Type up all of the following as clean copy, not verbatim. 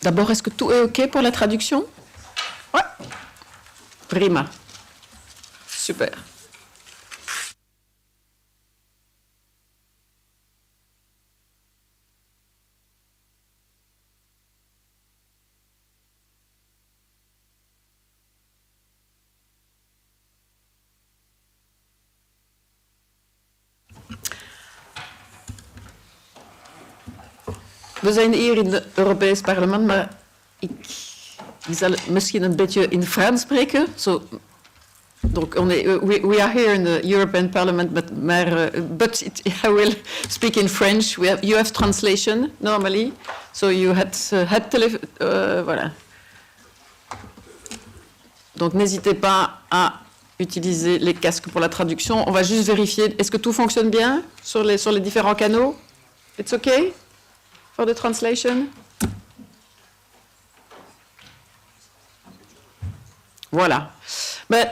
D'abord, est-ce que tout est OK pour la traduction? Ouais. Prima. Super. We zijn hier in het Europees Parlement, maar ik zal misschien een beetje in Frans spreken. Donc we are here in the European Parliament, but I will speak in French. You have translation normally, so you had voilà. Donc n'hésitez pas à utiliser les casques pour la traduction. On va juste vérifier. Est-ce que tout fonctionne bien sur les différents canaux? It's okay for the translation? Voilà.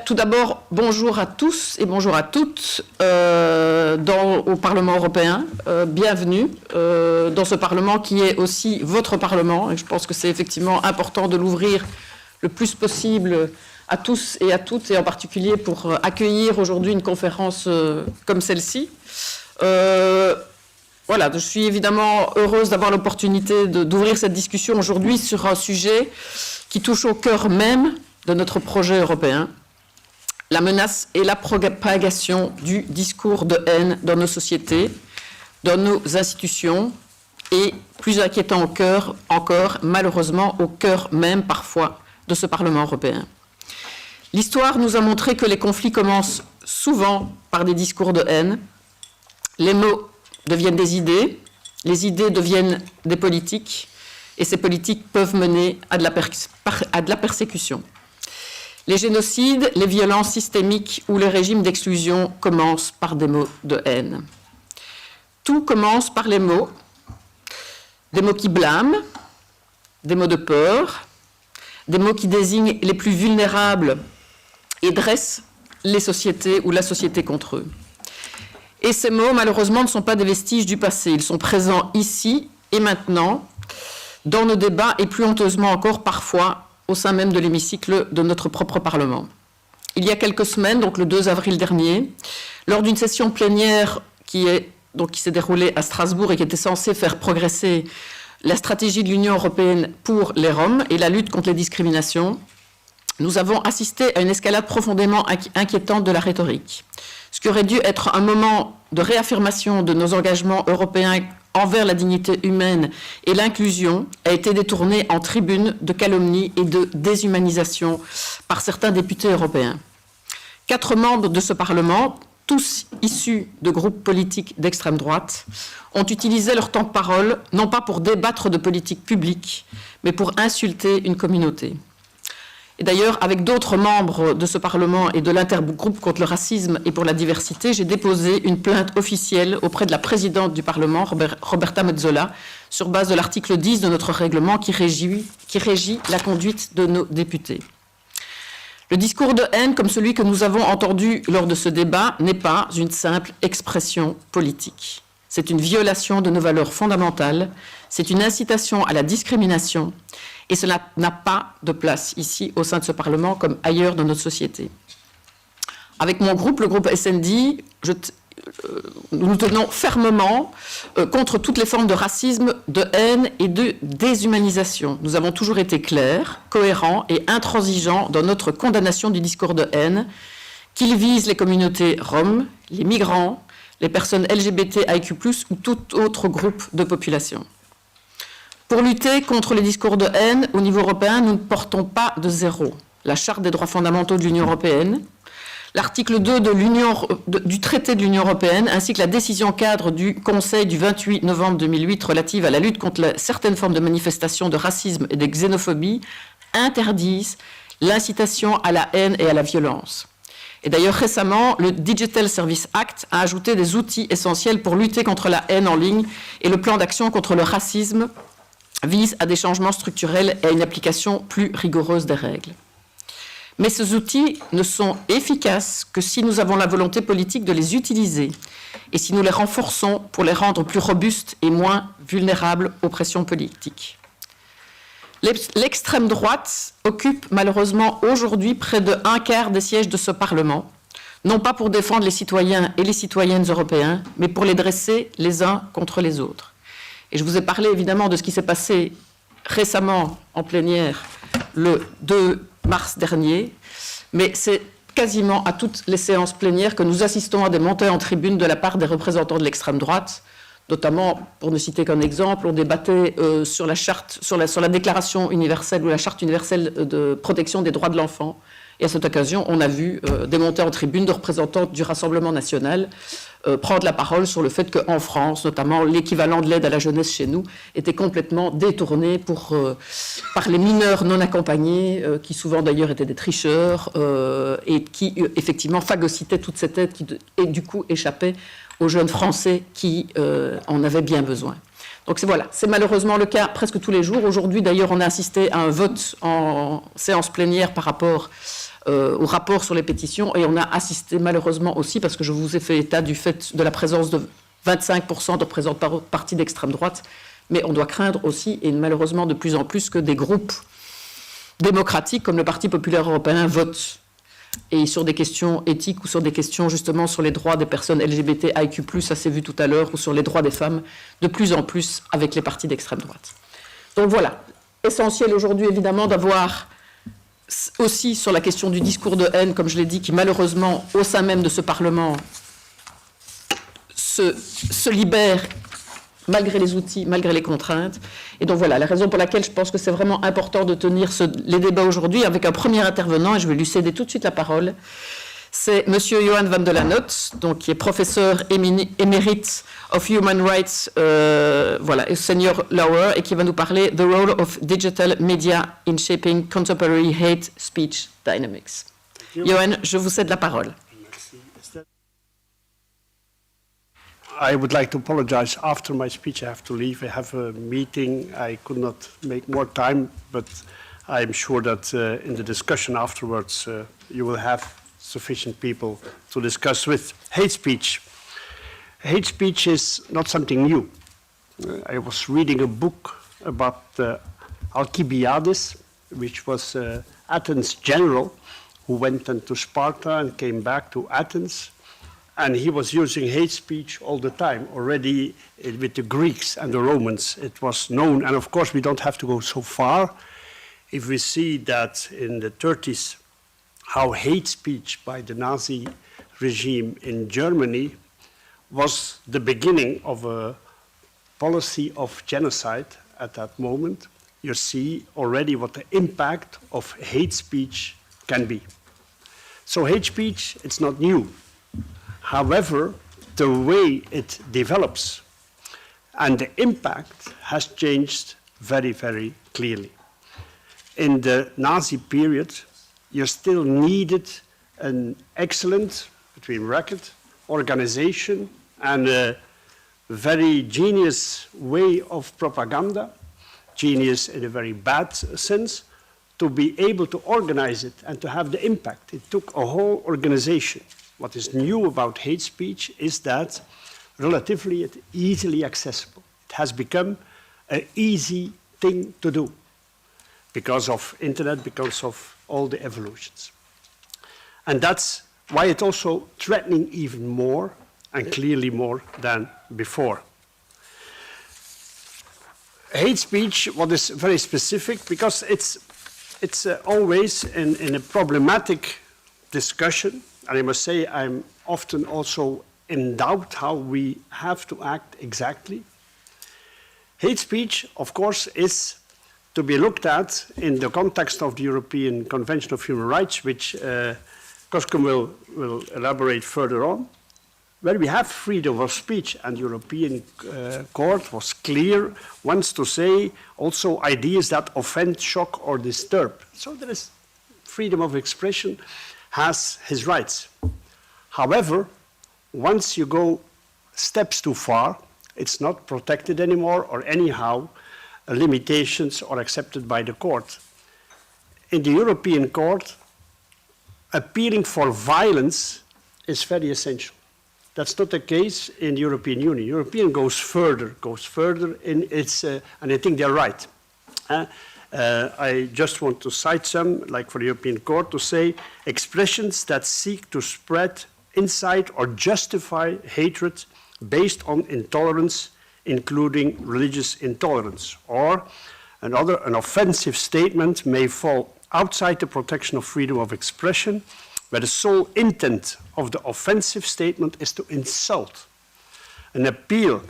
Tout d'abord, bonjour à tous et bonjour à toutes au Parlement européen. Bienvenue dans ce Parlement qui est aussi votre Parlement. Et je pense que c'est effectivement important de l'ouvrir le plus possible à tous et à toutes, et en particulier pour accueillir aujourd'hui une conférence comme celle-ci. Voilà, je suis évidemment heureuse d'avoir l'opportunité d'ouvrir cette discussion aujourd'hui sur un sujet qui touche au cœur même de notre projet européen, la menace et la propagation du discours de haine dans nos sociétés, dans nos institutions et, plus inquiétant encore, malheureusement, au cœur même parfois de ce Parlement européen. L'histoire nous a montré que les conflits commencent souvent par des discours de haine. Les mots deviennent des idées, les idées deviennent des politiques, et ces politiques peuvent mener à de la persécution. Les génocides, les violences systémiques ou les régimes d'exclusion commencent par des mots de haine. Tout commence par les mots, des mots qui blâment, des mots de peur, des mots qui désignent les plus vulnérables et dressent les sociétés ou la société contre eux. Et ces mots, malheureusement, ne sont pas des vestiges du passé. Ils sont présents ici et maintenant, dans nos débats, et plus honteusement encore, parfois, au sein même de l'hémicycle de notre propre Parlement. Il y a quelques semaines, donc le 2 avril dernier, lors d'une session plénière qui s'est déroulée à Strasbourg et qui était censée faire progresser la stratégie de l'Union européenne pour les Roms et la lutte contre les discriminations, nous avons assisté à une escalade profondément inquiétante de la rhétorique. Ce qui aurait dû être un moment de réaffirmation de nos engagements européens envers la dignité humaine et l'inclusion a été détourné en tribune de calomnie et de déshumanisation par certains députés européens. 4 membres de ce Parlement, tous issus de groupes politiques d'extrême droite, ont utilisé leur temps de parole non pas pour débattre de politique publique, mais pour insulter une communauté. Et d'ailleurs, avec d'autres membres de ce Parlement et de l'intergroupe contre le racisme et pour la diversité, j'ai déposé une plainte officielle auprès de la présidente du Parlement, Roberta Metsola, sur base de l'article 10 de notre règlement qui régit la conduite de nos députés. Le discours de haine, comme celui que nous avons entendu lors de ce débat, n'est pas une simple expression politique. C'est une violation de nos valeurs fondamentales, c'est une incitation à la discrimination, et cela n'a pas de place ici au sein de ce Parlement comme ailleurs dans notre société. Avec mon groupe, le groupe SND, nous tenons fermement contre toutes les formes de racisme, de haine et de déshumanisation. Nous avons toujours été clairs, cohérents et intransigeants dans notre condamnation du discours de haine, qu'il vise les communautés roms, les migrants, les personnes LGBTIQ+, ou tout autre groupe de population. Pour lutter contre les discours de haine, au niveau européen, nous ne portons pas de zéro la Charte des droits fondamentaux de l'Union européenne, l'article 2 du traité de l'Union européenne, ainsi que la décision cadre du Conseil du 28 novembre 2008 relative à la lutte contre certaines formes de manifestations de racisme et de xénophobie, interdisent l'incitation à la haine et à la violence. Et d'ailleurs, récemment, le Digital Service Act a ajouté des outils essentiels pour lutter contre la haine en ligne, et le plan d'action contre le racisme vise à des changements structurels et à une application plus rigoureuse des règles. Mais ces outils ne sont efficaces que si nous avons la volonté politique de les utiliser et si nous les renforçons pour les rendre plus robustes et moins vulnérables aux pressions politiques. L'extrême droite occupe malheureusement aujourd'hui près de 1/4 des sièges de ce Parlement, non pas pour défendre les citoyens et les citoyennes européens, mais pour les dresser les uns contre les autres. Et je vous ai parlé évidemment de ce qui s'est passé récemment en plénière le 2 mars dernier, mais c'est quasiment à toutes les séances plénières que nous assistons à des montées en tribune de la part des représentants de l'extrême droite. Notamment, pour ne citer qu'un exemple, on débattait sur la déclaration universelle ou la charte universelle de protection des droits de l'enfant. Et à cette occasion, on a vu des montées en tribune de représentants du Rassemblement national prendre la parole sur le fait qu'en France, notamment, l'équivalent de l'aide à la jeunesse chez nous était complètement détourné par les mineurs non accompagnés, qui souvent d'ailleurs étaient des tricheurs, et qui effectivement phagocytaient toute cette aide et du coup échappait aux jeunes Français qui en avaient bien besoin. Donc c'est malheureusement le cas presque tous les jours. Aujourd'hui, d'ailleurs, on a assisté à un vote en séance plénière par rapport au rapport sur les pétitions, et on a assisté malheureusement aussi, parce que je vous ai fait état du fait de la présence de 25% de représentants partis d'extrême droite, mais on doit craindre aussi, et malheureusement de plus en plus, que des groupes démocratiques comme le Parti populaire européen votent, et sur des questions éthiques ou sur des questions justement sur les droits des personnes LGBTIQ+, ça s'est vu tout à l'heure, ou sur les droits des femmes, de plus en plus avec les partis d'extrême droite. Donc voilà, essentiel aujourd'hui évidemment d'avoir aussi sur la question du discours de haine, comme je l'ai dit, qui malheureusement au sein même de ce Parlement se libère malgré les outils, malgré les contraintes. Et donc voilà, la raison pour laquelle je pense que c'est vraiment important de tenir les débats aujourd'hui avec un premier intervenant, et je vais lui céder tout de suite la parole. C'est M. Johan Vande Lanotte, donc, qui est professeur émérite of Human Rights, et senior lawyer, et qui va nous parler The Role of Digital Media in Shaping Contemporary Hate Speech Dynamics. Johan, je vous cède la parole. I would like to apologize. After my speech, I have to leave. I have a meeting. I could not make more time, but I'm sure that in the discussion afterwards, you will have sufficient people to discuss with. Hate speech. Hate speech is not something new. I was reading a book about Alcibiades, which was Athens' general who went into Sparta and came back to Athens. And he was using hate speech all the time. Already with the Greeks and the Romans, it was known. And of course, we don't have to go so far. If we see that in the 30s, how hate speech by the Nazi regime in Germany was the beginning of a policy of genocide at that moment, you see already what the impact of hate speech can be. So hate speech, it's not new. However, the way it develops and the impact has changed very, very clearly. In the Nazi period, you still needed an excellent, between brackets, organization and a very genius way of propaganda, genius in a very bad sense, to be able to organize it and to have the impact. It took a whole organization. What is new about hate speech is that relatively it's easily accessible. It has become an easy thing to do because of internet, because of all the evolutions. And that's why it's also threatening even more and clearly more than before. Hate speech, what is very specific, because it's always in a problematic discussion. And I must say, I'm often also in doubt how we have to act exactly. Hate speech, of course, is to be looked at in the context of the European Convention of Human Rights, which Coskun will elaborate further on, where we have freedom of speech, and the European Court was clear once to say also ideas that offend, shock, or disturb. So there is freedom of expression, has his rights. However, once you go steps too far, it's not protected anymore, or anyhow, limitations are accepted by the court. In the European Court, appealing for violence is very essential. That's not the case in the European Union. The European goes further in its, and I think they're right. I just want to cite some, like for the European Court, to say expressions that seek to spread, incite, or justify hatred based on intolerance, including religious intolerance. Or an offensive statement may fall outside the protection of freedom of expression, where the sole intent of the offensive statement is to insult. An appeal,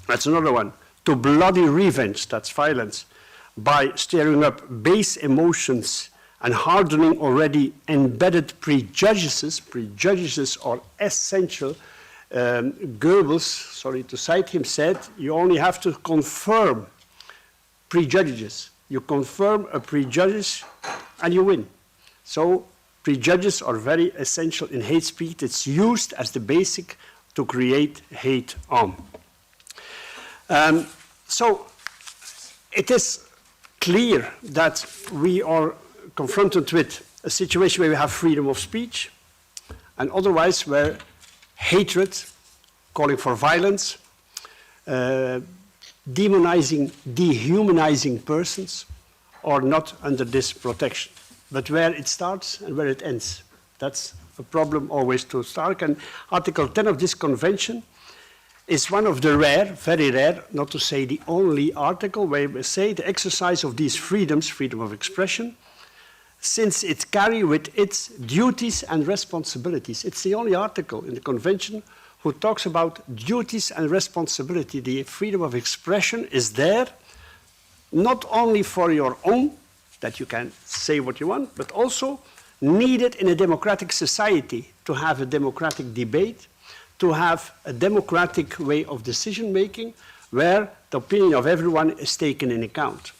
that's another one, to bloody revenge, that's violence, by stirring up base emotions and hardening already embedded prejudices. Prejudices are essential. Goebbels, sorry to cite him, said, you only have to confirm prejudices. You confirm a prejudice and you win. So prejudices are very essential in hate speech. It's used as the basic to create hate on. So it is clear that we are confronted with a situation where we have freedom of speech, and otherwise where hatred, calling for violence, demonizing, dehumanizing persons are not under this protection. But where it starts and where it ends, that's a problem always to start. And Article 10 of this convention is one of the rare, very rare, not to say the only article where we say the exercise of these freedoms, freedom of expression, since it carries with its duties and responsibilities. It's the only article in the convention who talks about duties and responsibility. The freedom of expression is there not only for your own, that you can say what you want, but also needed in a democratic society to have a democratic debate, to have a democratic way of decision-making where the opinion of everyone is taken in account.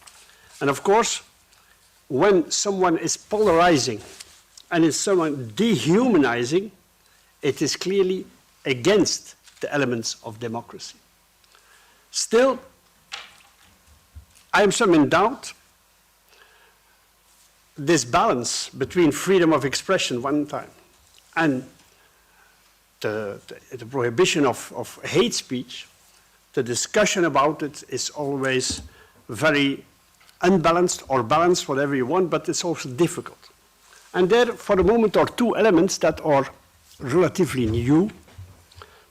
And of course, when someone is polarizing and is someone dehumanizing, it is clearly against the elements of democracy. Still, I am some in doubt this balance between freedom of expression one time and the prohibition of hate speech. The discussion about it is always very unbalanced or balanced, whatever you want, but it's also difficult. And there, for the moment, are two elements that are relatively new.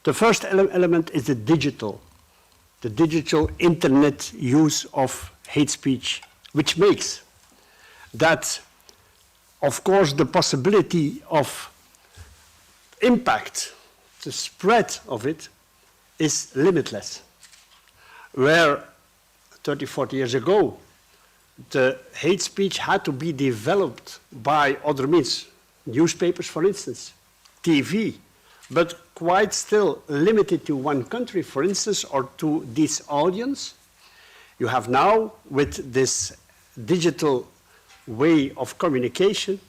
The first element is the digital internet use of hate speech, which makes that, of course, the possibility of impact, the spread of it, is limitless. Where 30, 40 years ago, the hate speech had to be developed by other means, newspapers, for instance, TV, but quite still limited to one country, for instance, or to this audience. You have now, with this digital way of communication,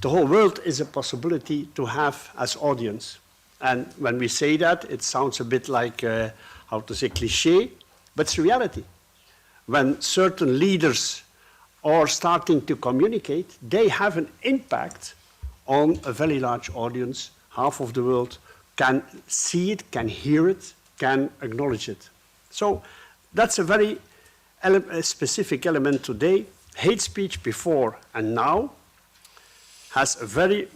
the whole world is a possibility to have as audience. And when we say that, it sounds a bit like, how to say, cliché, but it's reality. When certain leaders are starting to communicate, they have an impact on a very large audience. Half of the world can see it, can hear it, can acknowledge it. So that's a very specific element today. Hate speech before and now has a very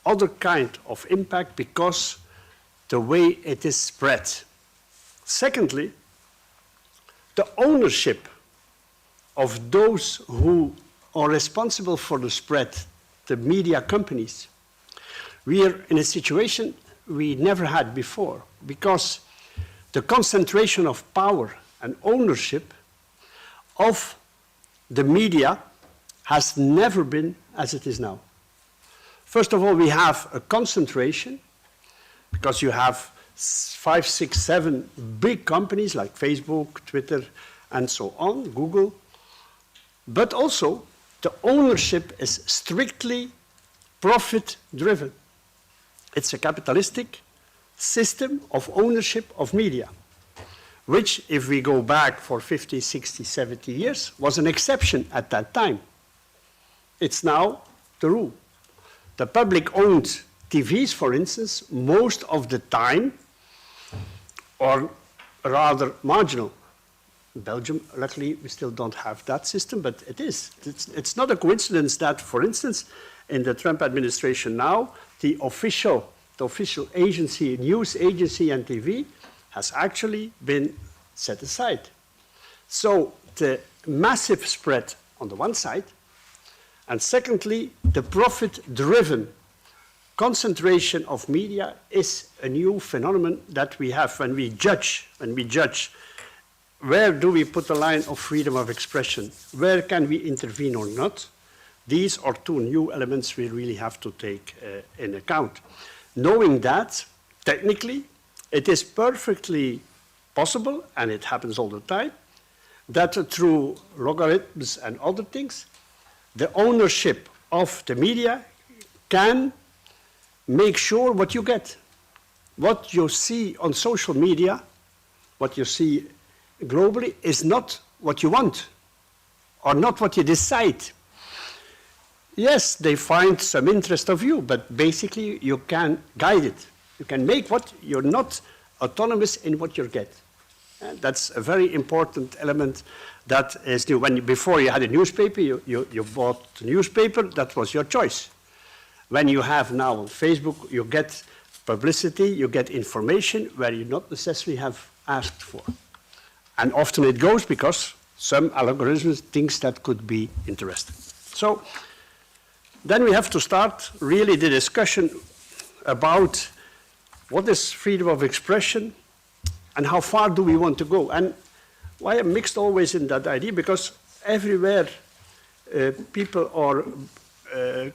other kind of impact because the way it is spread. Secondly, the ownership of those who are responsible for the spread, the media companies. We are in a situation we never had before because the concentration of power and ownership of the media has never been as it is now. First of all, we have a concentration because you have 5, 6, 7 big companies like Facebook, Twitter, and so on, Google. But also, the ownership is strictly profit-driven. It's a capitalistic system of ownership of media, which, if we go back for 50, 60, 70 years, was an exception at that time. It's now the rule. The public-owned TVs, for instance, most of the time are rather marginal. In Belgium, luckily, we still don't have that system, but it is. It's not a coincidence that, for instance, in the Trump administration now, the official agency, news agency and TV has actually been set aside. So the massive spread on the one side, and secondly, the profit-driven concentration of media is a new phenomenon that we have when we judge where do we put the line of freedom of expression, where can we intervene or not. These are two new elements we really have to take in account. Knowing that, technically, it is perfectly possible, and it happens all the time, that through logarithms and other things, the ownership of the media can make sure what you get. What you see on social media, what you see globally, is not what you want, or not what you decide. Yes, they find some interest of you, but basically you can guide it. You can make what you're not autonomous in what you get. And that's a very important element that is new. Before you had a newspaper, you bought the newspaper, that was your choice. When you have now on Facebook, you get publicity, you get information where you not necessarily have asked for. And often it goes because some algorithms thinks that could be interesting. So then we have to start really the discussion about what is freedom of expression and how far do we want to go. And why I'm mixed always in that idea, because everywhere people are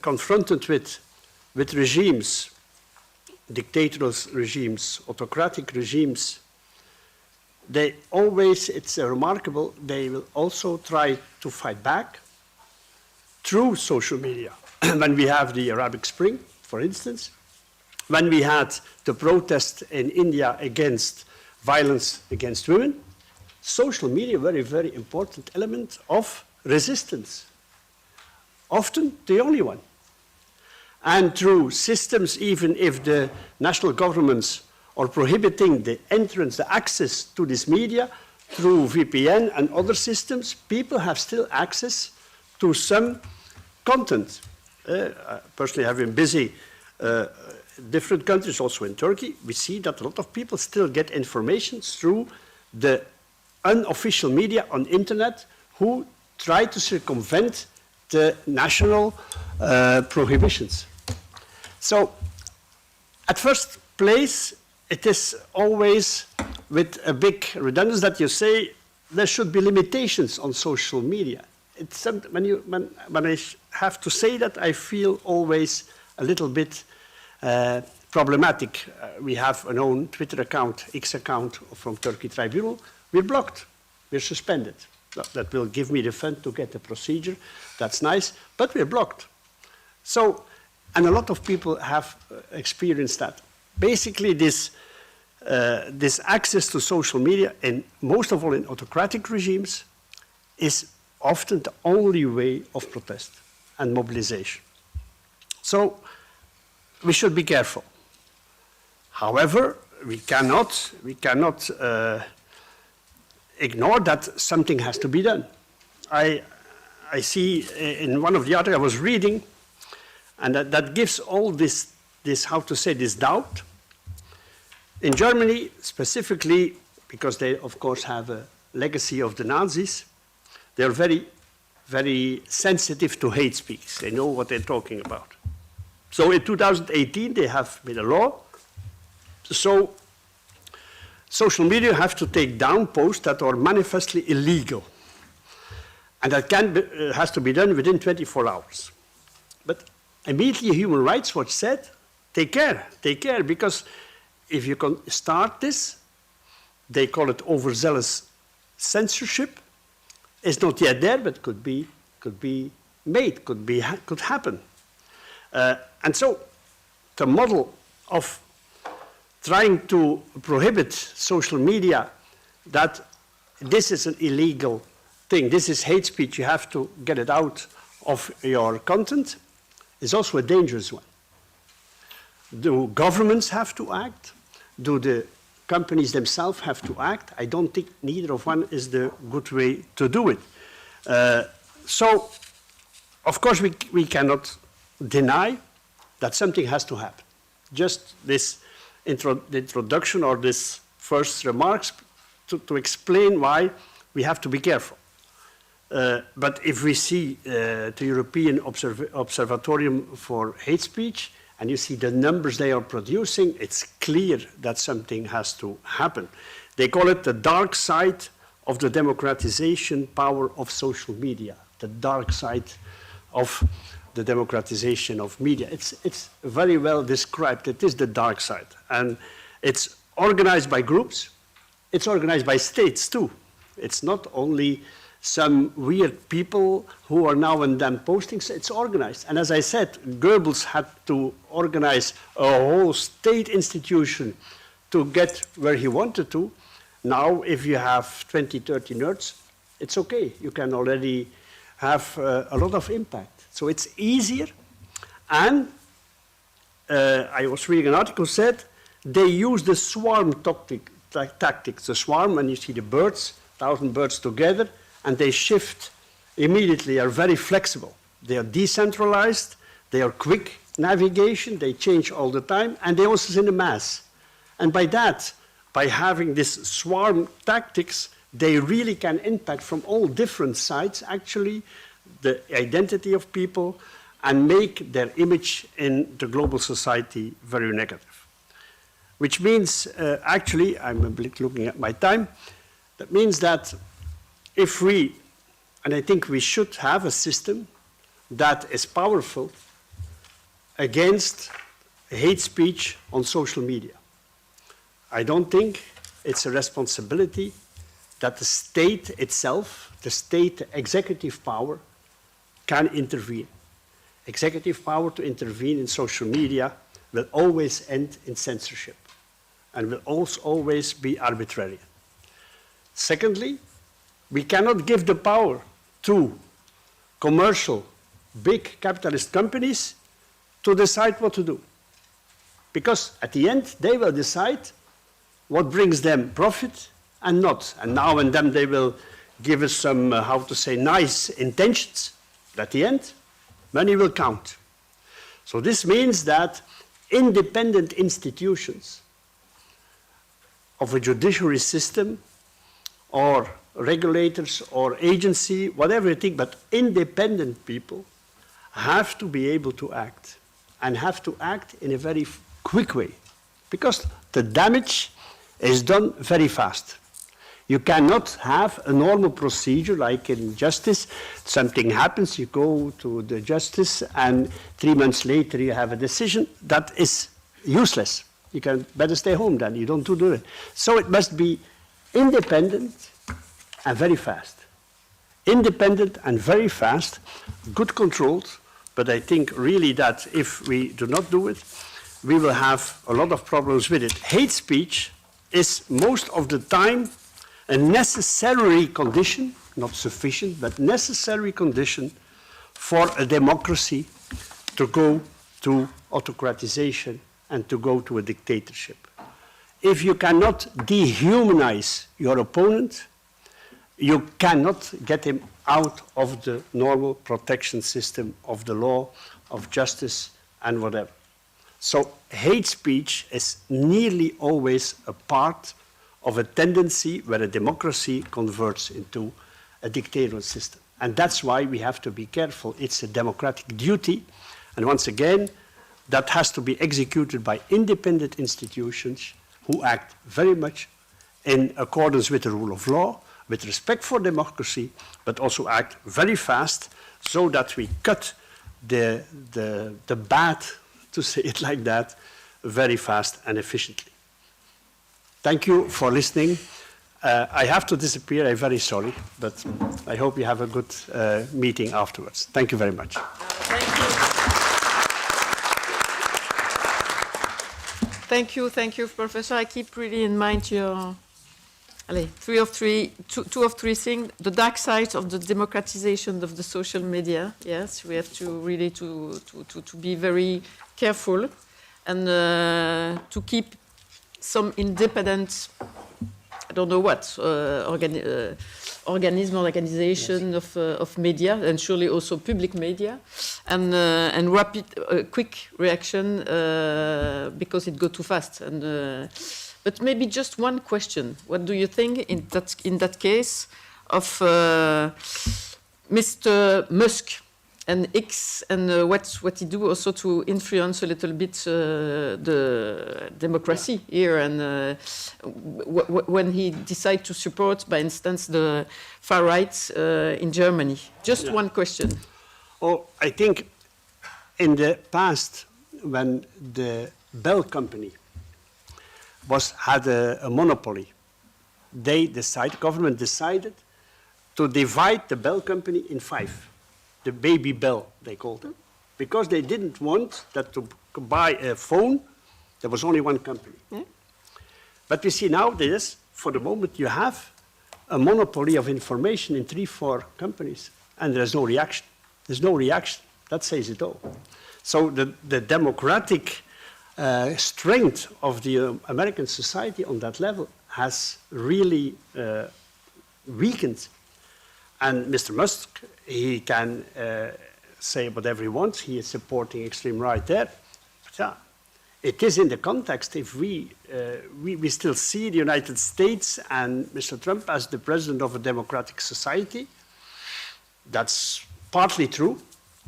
confronted with regimes, dictatorial regimes, autocratic regimes, they always, it's remarkable, they will also try to fight back through social media. When we have the Arabic Spring, for instance, when we had the protest in India against violence against women, social media, very, very important element of resistance. Often the only one. And through systems, even if the national governments are prohibiting the entrance, the access to this media, through VPN and other systems, people have still access to some content. Personally, I've been busy different countries, also in Turkey. We see that a lot of people still get information through the unofficial media on internet who try to circumvent the national prohibitions. So, at first place, it is always with a big redundancy that you say there should be limitations on social media. It's when I have to say that, I feel always a little bit problematic. We have an own Twitter account, X account from Turkey Tribunal. We're blocked. We're suspended. That will give me the fund to get the procedure. That's nice, but we're blocked. So, and a lot of people have experienced that. Basically, this access to social media, and most of all in autocratic regimes, is often the only way of protest and mobilization. So, we should be careful. However, we cannot ignore that something has to be done. I see in one of the articles I was reading, and that gives all this how to say, this doubt. In Germany, specifically, because they, of course, have a legacy of the Nazis, they're very, very sensitive to hate speech. They know what they're talking about. So in 2018, they have made a law. So social media have to take down posts that are manifestly illegal. And that has to be done within 24 hours. But immediately Human Rights Watch said, take care, because if you can start this, they call it overzealous censorship. It's not yet there, but could be made, could happen. And so the model of trying to prohibit social media, that this is an illegal thing, this is hate speech, you have to get it out of your content, is also a dangerous one. Do governments have to act? Do the companies themselves have to act. I don't think neither of one is the good way to do it. So, of course, we cannot deny that something has to happen. Just this introduction or this first remarks to explain why we have to be careful. But if we see the European Observatorium for Hate Speech, and you see the numbers they are producing, it's clear that something has to happen. They call it the dark side of the democratization power of social media, the dark side of the democratization of media. It's very well described. It is the dark side. And it's organized by groups. It's organized by states, too. It's not only some weird people who are now and then posting. It's organized. And as I said, Goebbels had to organize a whole state institution to get where he wanted to. Now, if you have 20, 30 nerds, it's okay. You can already have a lot of impact. So it's easier. And I was reading an article said they use the swarm tactics. The swarm, when you see the birds, 1,000 birds together, and they shift immediately, are very flexible. They are decentralized, they are quick navigation, they change all the time, and they also in the mass. And by that, by having this swarm tactics, they really can impact from all different sides, actually, the identity of people, and make their image in the global society very negative. Which means, actually, I'm a bit looking at my time, that means that if we, and I think we should have a system that is powerful against hate speech on social media. I don't think it's a responsibility that the state itself, the state executive power, can intervene. Executive power to intervene in social media will always end in censorship and will also always be arbitrary. Secondly, we cannot give the power to commercial, big capitalist companies to decide what to do. Because at the end, they will decide what brings them profit and not. And now and then they will give us some, how to say, nice intentions. But at the end, money will count. So this means that independent institutions of a judiciary system or regulators or agency, whatever you think, but independent people have to be able to act and have to act in a very quick way because the damage is done very fast. You cannot have a normal procedure like in justice. Something happens, you go to the justice, and 3 months later you have a decision. That is useless. You can better stay home then. You don't do it. So it must be independent and very fast. Independent and very fast, good controlled, but I think really that if we do not do it, we will have a lot of problems with it. Hate speech is most of the time a necessary condition, not sufficient, but necessary condition for a democracy to go to autocratization and to go to a dictatorship. If you cannot dehumanize your opponent, you cannot get him out of the normal protection system of the law, of justice, and whatever. So hate speech is nearly always a part of a tendency where a democracy converts into a dictatorial system. And that's why we have to be careful. It's a democratic duty. And once again, that has to be executed by independent institutions who act very much in accordance with the rule of law, with respect for democracy, but also act very fast so that we cut the bad, to say it like that, very fast and efficiently. Thank you for listening. I have to disappear, I'm very sorry, but I hope you have a good meeting afterwards. Thank you very much. Thank you, Professor. I keep really in mind your two of three things. The dark side of the democratization of the social media. Yes, we have to really to be very careful and to keep some independent, I don't know what, organization of media, and surely also public media, and rapid, quick reaction because it goes too fast. But maybe just one question: what do you think in that case of Mr. Musk and X, and what he do also to influence a little bit the democracy here, and when he decide to support, by instance, the far right in Germany? Just one question. Oh, I think in the past, when the Bell company had a monopoly, government decided to divide the Bell company in 5. The baby Bell, they called it, because they didn't want that to buy a phone. There was only one company. Yeah. But we see nowadays, for the moment, you have a monopoly of information in 3-4 companies, and there's no reaction. There's no reaction. That says it all. So the democratic strength of the American society on that level has really weakened. And Mr. Musk, he can say whatever he wants. He is supporting extreme right there. But yeah, it is in the context, if we still see the United States and Mr. Trump as the president of a democratic society. That's partly true.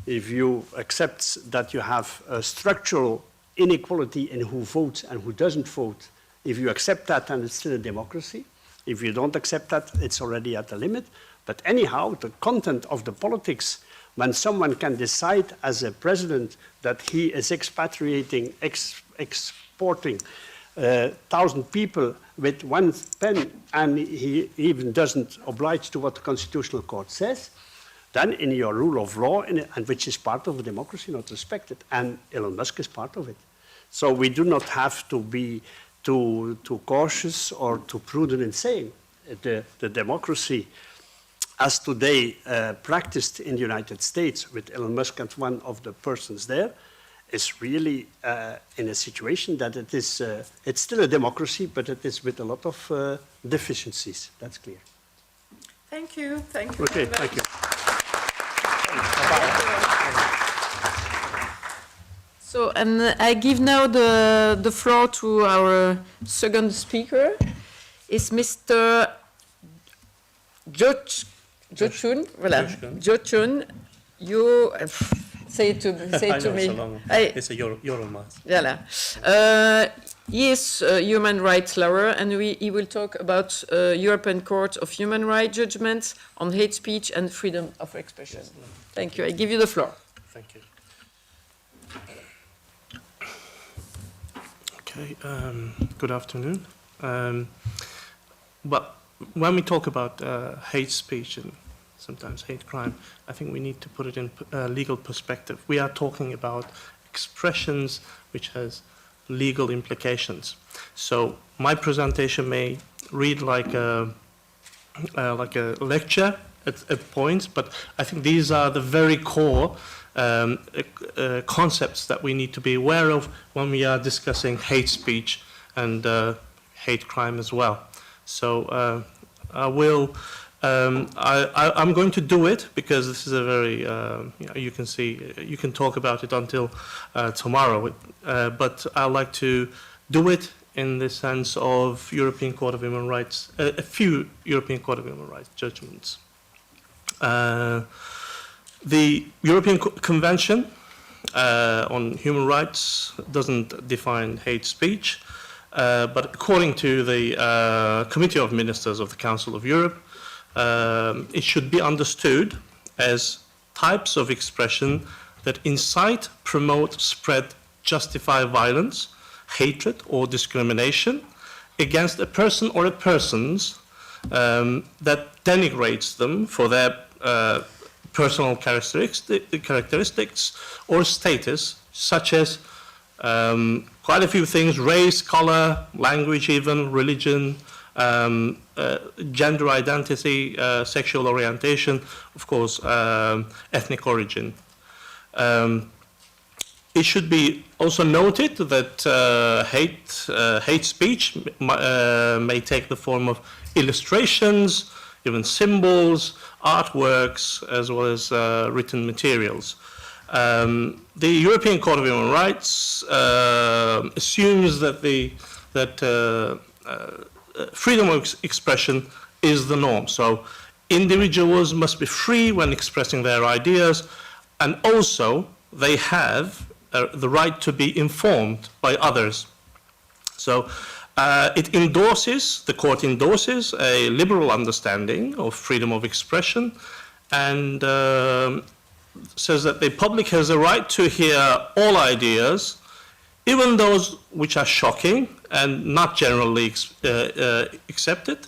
If you accept that you have a structural inequality in who votes and who doesn't vote, if you accept that, then it's still a democracy. If you don't accept that, it's already at the limit. But anyhow, the content of the politics, when someone can decide as a president that he is expatriating, exporting 1,000 people with one pen, and he even doesn't oblige to what the Constitutional Court says, then in your rule of law, and which is part of a democracy, not respected. And Elon Musk is part of it. So we do not have to be too cautious or too prudent in saying the democracy as today practiced in the United States with Elon Musk and one of the persons there, is really in a situation that it is, it's still a democracy, but it is with a lot of deficiencies. That's clear. Thank you. Thank you. Okay, thank you. So, and I give now the floor to our second speaker. It's Mr. Coşkun, voilà. Coşkun, you say it to me. It's a Yorulmaz. Voilà. He is a human rights lawyer, and he will talk about European Court of Human Rights judgments on hate speech and freedom of expression. Yes. Thank you. I give you the floor. Thank you. Okay. Good afternoon. But when we talk about hate speech and sometimes hate crime, I think we need to put it in legal perspective. We are talking about expressions which has legal implications. So my presentation may read like a lecture at points, but I think these are the very core concepts that we need to be aware of when we are discussing hate speech and hate crime as well. So I'm going to do it because this is a very, you can see, you can talk about it until tomorrow, but I'd like to do it in the sense of European Court of Human Rights, a few European Court of Human Rights judgments. The European Convention on Human Rights doesn't define hate speech, but according to the Committee of Ministers of the Council of Europe, it should be understood as types of expression that incite, promote, spread, justify violence, hatred, or discrimination against a person or a persons that denigrates them for their personal characteristics or status, such as quite a few things: race, color, language, even religion, gender identity, sexual orientation, of course, ethnic origin. It should be also noted that hate speech may take the form of illustrations, even symbols, artworks, as well as written materials. The European Court of Human Rights assumes that freedom of expression is the norm. So individuals must be free when expressing their ideas, and also they have the right to be informed by others. So the court endorses a liberal understanding of freedom of expression, and says that the public has a right to hear all ideas, even those which are shocking and not generally accepted,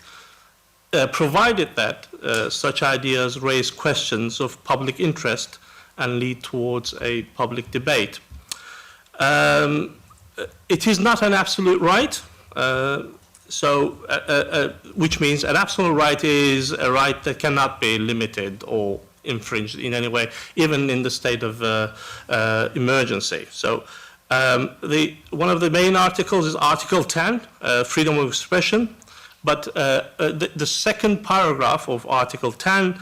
provided that such ideas raise questions of public interest and lead towards a public debate. It is not an absolute right, which means an absolute right is a right that cannot be limited or infringed in any way, even in the state of emergency. So one of the main articles is Article 10, freedom of expression. But the second paragraph of Article 10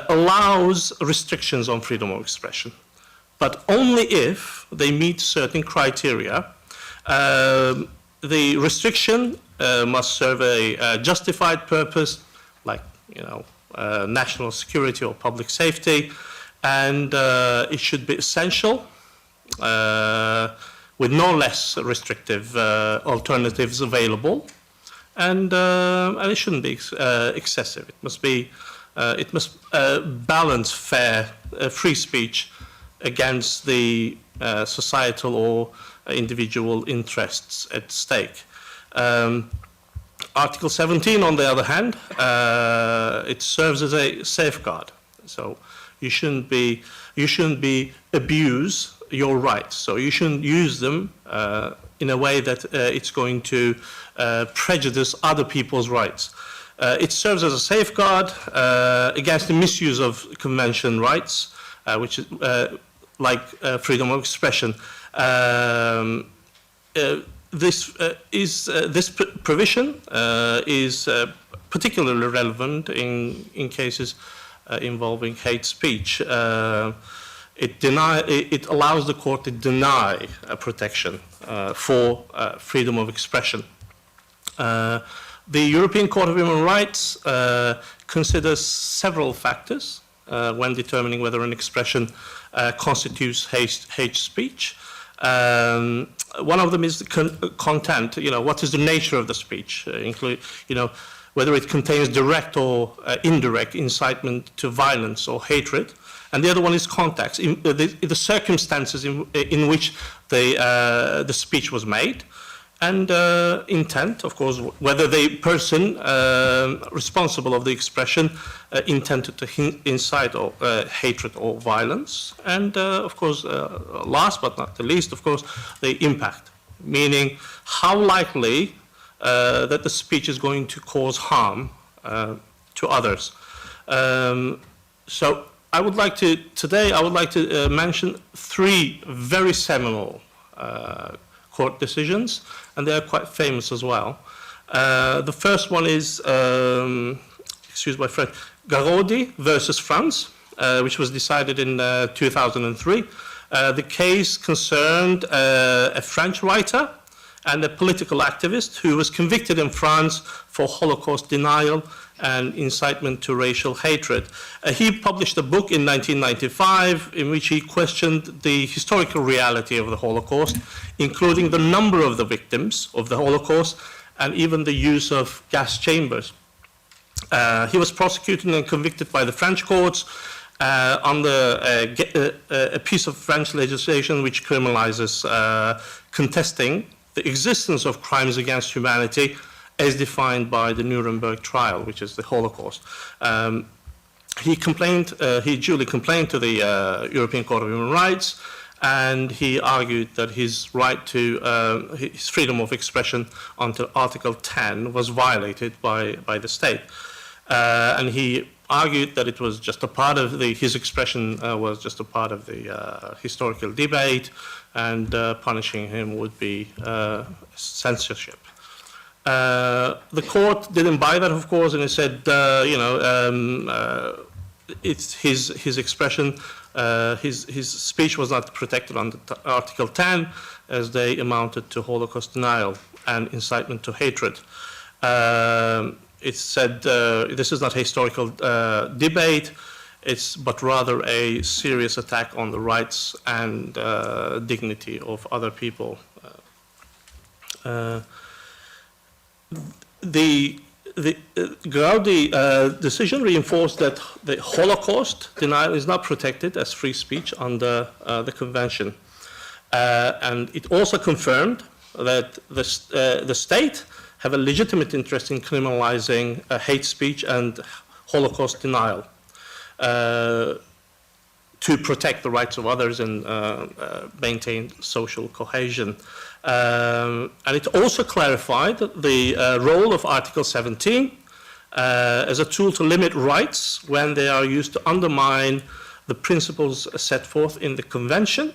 allows restrictions on freedom of expression, but only if they meet certain criteria. The restriction must serve a justified purpose, like national security or public safety, and it should be essential, with no less restrictive alternatives available. And it shouldn't be excessive. It must balance fair, free speech against the societal or individual interests at stake. Article 17, on the other hand, it serves as a safeguard. So you shouldn't abuse your rights. So you shouldn't use them in a way that it's going to prejudice other people's rights. It serves as a safeguard against the misuse of convention rights, which is like freedom of expression. This provision is particularly relevant in cases involving hate speech. It allows the court to deny protection for freedom of expression. The European Court of Human Rights considers several factors when determining whether an expression constitutes hate speech. One of them is the content. What is the nature of the speech, whether it contains direct or indirect incitement to violence or hatred. And the other one is context, the circumstances in which the speech was made, and intent, of course, whether the person responsible of the expression intended to incite or hatred or violence, and of course, last but not the least, of course, the impact, meaning how likely that the speech is going to cause harm to others. So I would like to mention three very seminal court decisions, and they are quite famous as well. The first one is, excuse my French, Kaddouri versus France, which was decided in 2003. The case concerned a French writer and a political activist who was convicted in France for Holocaust denial and incitement to racial hatred. He published a book in 1995 in which he questioned the historical reality of the Holocaust, including the number of the victims of the Holocaust and even the use of gas chambers. He was prosecuted and convicted by the French courts under a piece of French legislation which criminalizes contesting the existence of crimes against humanity as defined by the Nuremberg trial, which is the Holocaust. He duly complained to the European Court of Human Rights, and he argued that his right to his freedom of expression under Article 10 was violated by the state. And he argued that it was just a part of his expression was just a part of the historical debate, and punishing him would be censorship. The court didn't buy that, of course, and it said, it's his expression, his speech was not protected under Article 10, as they amounted to Holocaust denial and incitement to hatred. It said this is not a historical debate, but rather a serious attack on the rights and dignity of other people. The Gaudi decision reinforced that the Holocaust denial is not protected as free speech under the Convention. And it also confirmed that the state have a legitimate interest in criminalizing hate speech and Holocaust denial to protect the rights of others and maintain social cohesion. And it also clarified the role of Article 17 as a tool to limit rights when they are used to undermine the principles set forth in the Convention,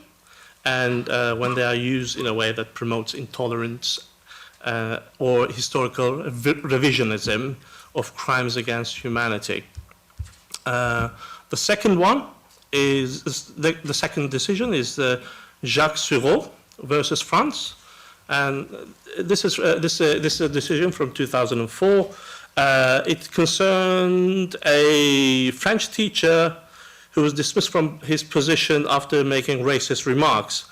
and when they are used in a way that promotes intolerance or historical revisionism of crimes against humanity. The second one is, the second decision is Jacques Schoorl versus France. And this is a decision from 2004. It concerned a French teacher who was dismissed from his position after making racist remarks.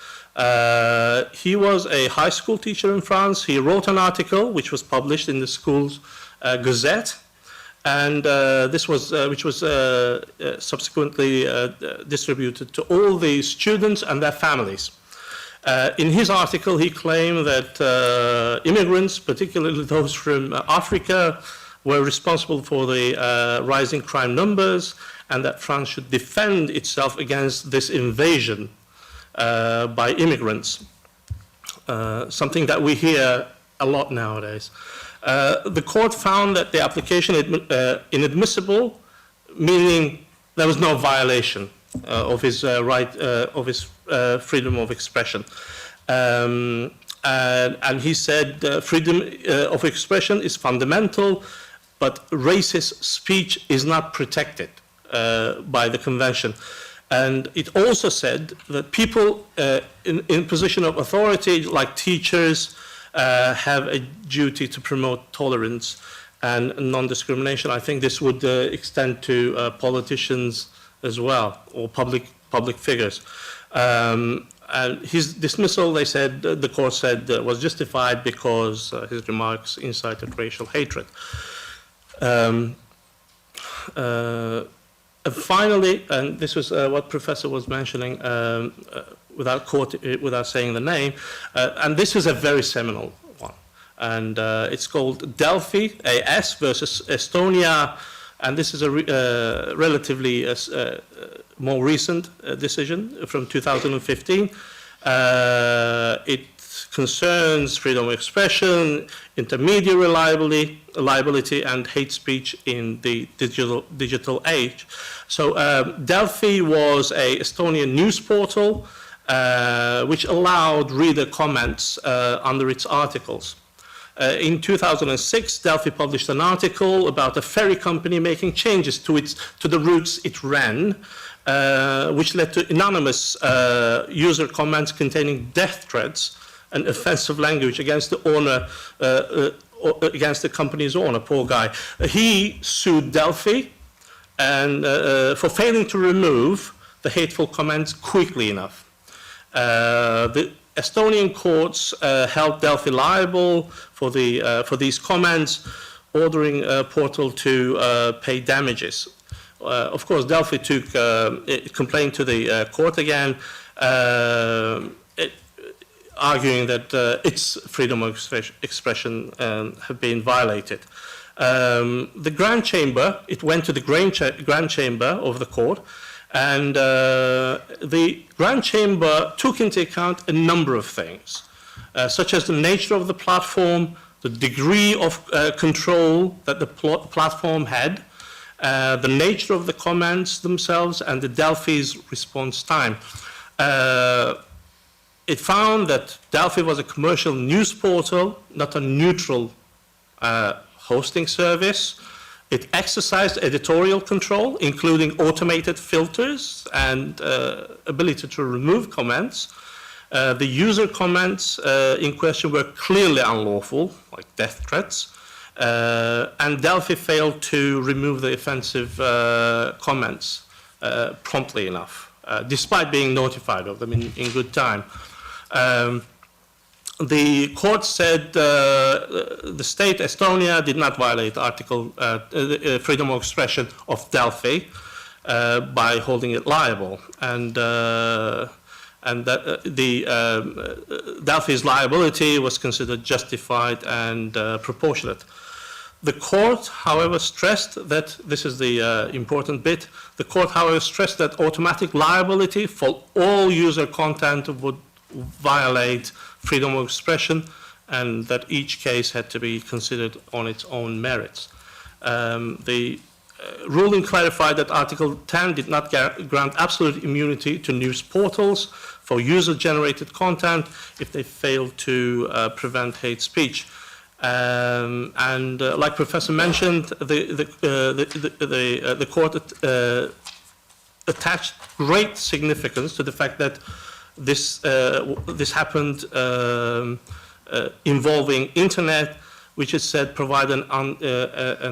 He was a high school teacher in France. He wrote an article which was published in the school's Gazette, and which was subsequently distributed to all the students and their families. In his article, he claimed that immigrants, particularly those from Africa, were responsible for the rising crime numbers, and that France should defend itself against this invasion by immigrants, something that we hear a lot nowadays. The court found that the application inadmissible, meaning there was no violation of his right, of his freedom of expression. And he said freedom of expression is fundamental, but racist speech is not protected by the Convention. And it also said that people in position of authority, like teachers, have a duty to promote tolerance and non-discrimination. I think this would extend to politicians as well, or public figures. And his dismissal, they said, the court said, was justified because his remarks incited racial hatred. Finally, and this was what Professor was mentioning, without saying the name, and this is a very seminal one, and it's called Delphi AS versus Estonia, and this is a relatively more recent decision from 2015. It concerns freedom of expression, intermediary liability, and hate speech in the digital age. So Delphi was an Estonian news portal which allowed reader comments under its articles. In 2006, Delphi published an article about a ferry company making changes to the routes it ran, which led to anonymous user comments containing death threats and offensive language against the owner, against the company's owner, poor guy. He sued Delphi and for failing to remove the hateful comments quickly enough. The Estonian courts held Delphi liable for these comments, ordering Portal to pay damages. Of course, Delphi complained to the court again, arguing that its freedom of expression have been violated. The Grand Chamber, it went to the Grand Chamber of the court, and the Grand Chamber took into account a number of things, such as the nature of the platform, the degree of control that the platform had, the nature of the comments themselves, and the Delphi's response time. It found that Delphi was a commercial news portal, not a neutral hosting service. It exercised editorial control, including automated filters and ability to remove comments. The user comments in question were clearly unlawful, like death threats, and Delphi failed to remove the offensive comments promptly enough, despite being notified of them in good time. The court said the state, Estonia, did not violate Article freedom of expression of Delphi by holding it liable, and that Delphi's liability was considered justified and proportionate. The court, however, stressed that, this is the important bit, the court, however, stressed that automatic liability for all user content would violate freedom of expression, and that each case had to be considered on its own merits. The ruling clarified that Article 10 did not grant absolute immunity to news portals for user-generated content if they failed to prevent hate speech. Like Professor mentioned, the court attached great significance to the fact that this happened involving internet, which is said provide an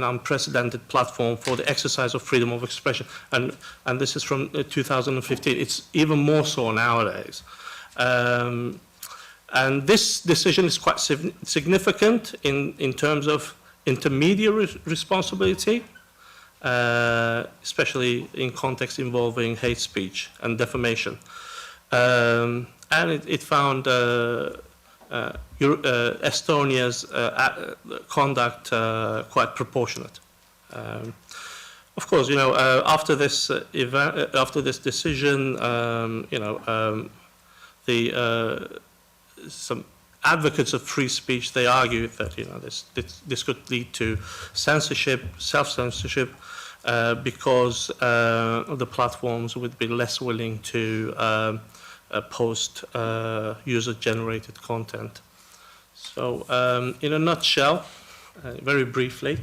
unprecedented platform for the exercise of freedom of expression. And this is from 2015. It's even more so nowadays. And this decision is quite significant in terms of intermediary responsibility, especially in context involving hate speech and defamation. And it found Estonia's conduct quite proportionate. Of course, you know, after this event, after this decision, some advocates of free speech, they argue that, you know, this could lead to censorship, self-censorship, because the platforms would be less willing to post user-generated content. So, in a nutshell, very briefly,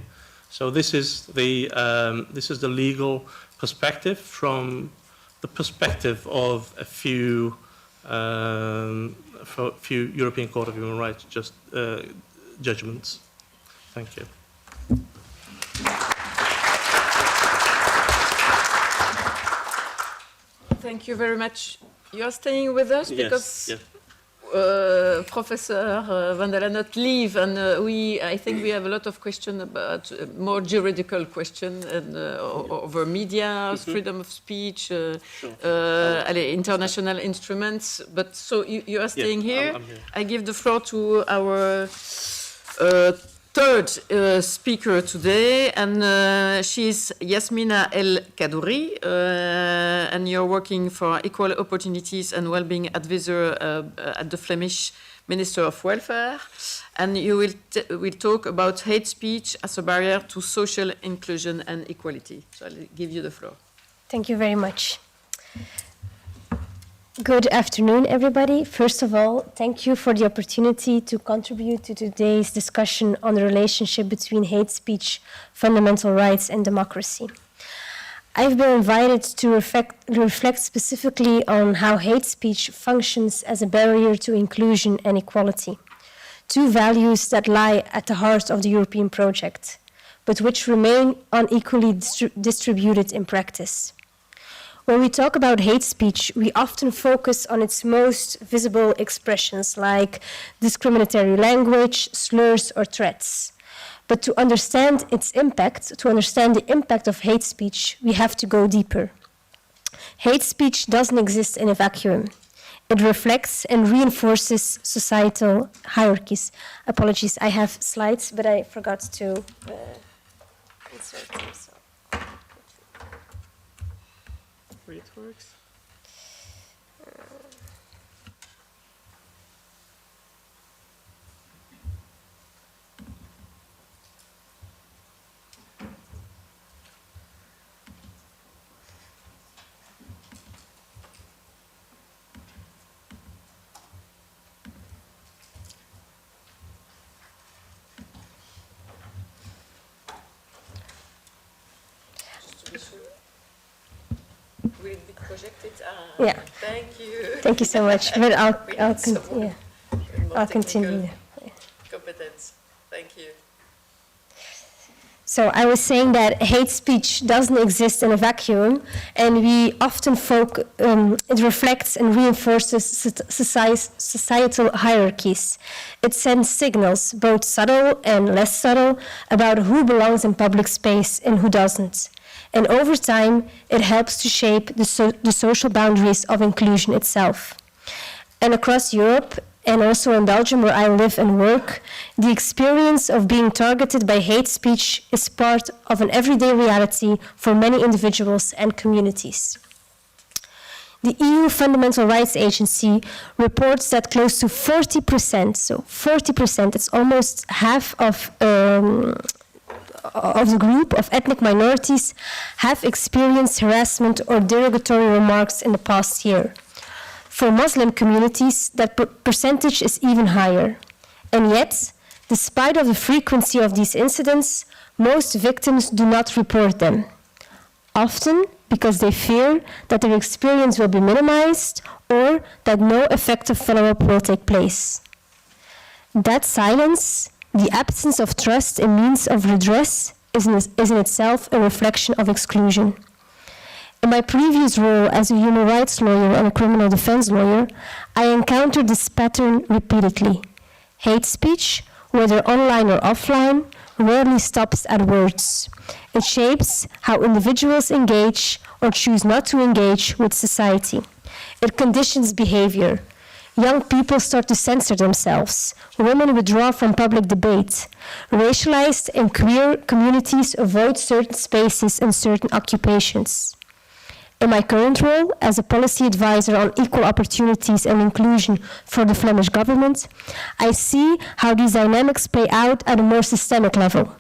so this is the legal perspective from the perspective of a few European Court of Human Rights judgments. Thank you. Thank you very much. You're staying with us because yes. Professor Vande Lanotte leave, and I think we have a lot of questions about more juridical questions and over media, freedom of speech, international instruments. But so you are staying here. I'm here. I give the floor to our third speaker today, and she's Yasmina El Kaddouri, and you're working for Equal Opportunities and Wellbeing Advisor at the Flemish Minister of Welfare, and you will talk about hate speech as a barrier to social inclusion and equality. So I'll give you the floor. Thank you very much. Good afternoon, everybody. First of all, thank you for the opportunity to contribute to today's discussion on the relationship between hate speech, fundamental rights, and democracy. I've been invited to reflect specifically on how hate speech functions as a barrier to inclusion and equality, two values that lie at the heart of the European project, but which remain unequally distributed in practice. When we talk about hate speech, we often focus on its most visible expressions like discriminatory language, slurs, or threats. But to understand its impact, to understand the impact of hate speech, we have to go deeper. Hate speech doesn't exist in a vacuum. It reflects and reinforces societal hierarchies. Apologies, I have slides, but I forgot to insert them. So. It works. Will it be projected? Yeah. Thank you. Thank you so much. But I'll continue. Competence. Thank you. So I was saying that hate speech doesn't exist in a vacuum, and we often it reflects and reinforces societal hierarchies. It sends signals, both subtle and less subtle, about who belongs in public space and who doesn't. And over time, it helps to shape the social boundaries of inclusion itself. And across Europe, and also in Belgium, where I live and work, the experience of being targeted by hate speech is part of an everyday reality for many individuals and communities. The EU Fundamental Rights Agency reports that close to 40%, so 40%, it's almost half of the group of ethnic minorities, have experienced harassment or derogatory remarks in the past year. For Muslim communities, that percentage is even higher. And yet, despite of the frequency of these incidents, most victims do not report them. Often because they fear that their experience will be minimized or that no effective follow-up will take place. That silence, the absence of trust and means of redress, is in itself a reflection of exclusion. In my previous role as a human rights lawyer and a criminal defense lawyer, I encountered this pattern repeatedly. Hate speech, whether online or offline, rarely stops at words. It shapes how individuals engage or choose not to engage with society. It conditions behavior. Young people start to censor themselves. Women withdraw from public debate. Racialized and queer communities avoid certain spaces and certain occupations. In my current role as a policy advisor on equal opportunities and inclusion for the Flemish government, I see how these dynamics play out at a more systemic level,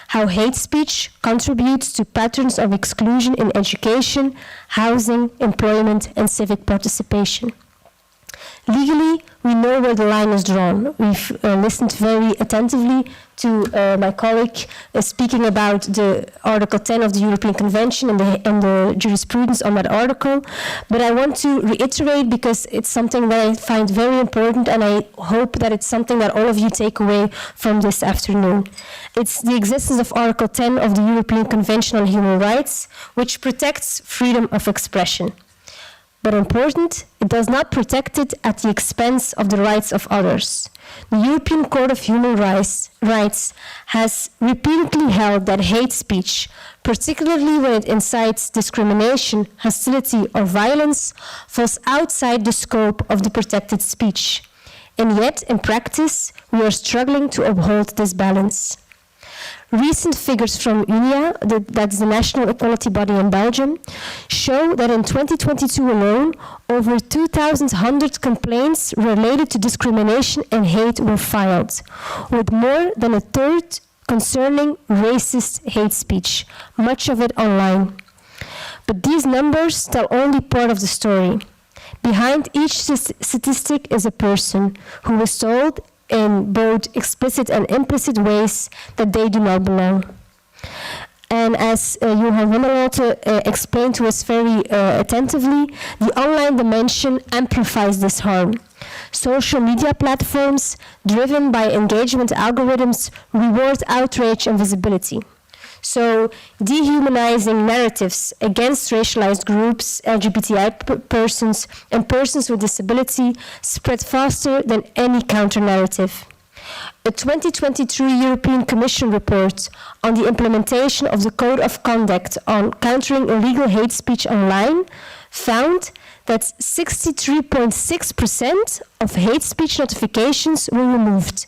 how hate speech contributes to patterns of exclusion in education, housing, employment, and civic participation. Legally, we know where the line is drawn. We've listened very attentively to my colleague speaking about the Article 10 of the European Convention and the jurisprudence on that article. But I want to reiterate because it's something that I find very important, and I hope that it's something that all of you take away from this afternoon. It's the existence of Article 10 of the European Convention on Human Rights, which protects freedom of expression. But important, it does not protect it at the expense of the rights of others. The European Court of Human Rights has repeatedly held that hate speech, particularly when it incites discrimination, hostility, or violence, falls outside the scope of the protected speech. And yet, in practice, we are struggling to uphold this balance. Recent figures from UNIA, that's the national equality body in Belgium, show that in 2022 alone, over 2,100 complaints related to discrimination and hate were filed, with more than a third concerning racist hate speech, much of it online. But these numbers tell only part of the story. Behind each statistic is a person who was told in both explicit and implicit ways that they do not belong. And as Johan Lanotte explained to us very attentively, the online dimension amplifies this harm. Social media platforms, driven by engagement algorithms, reward outrage and visibility. So dehumanizing narratives against racialized groups, LGBTI persons, and persons with disability spread faster than any counter-narrative. A 2023 European Commission report on the implementation of the Code of Conduct on countering illegal hate speech online found that 63.6% of hate speech notifications were removed,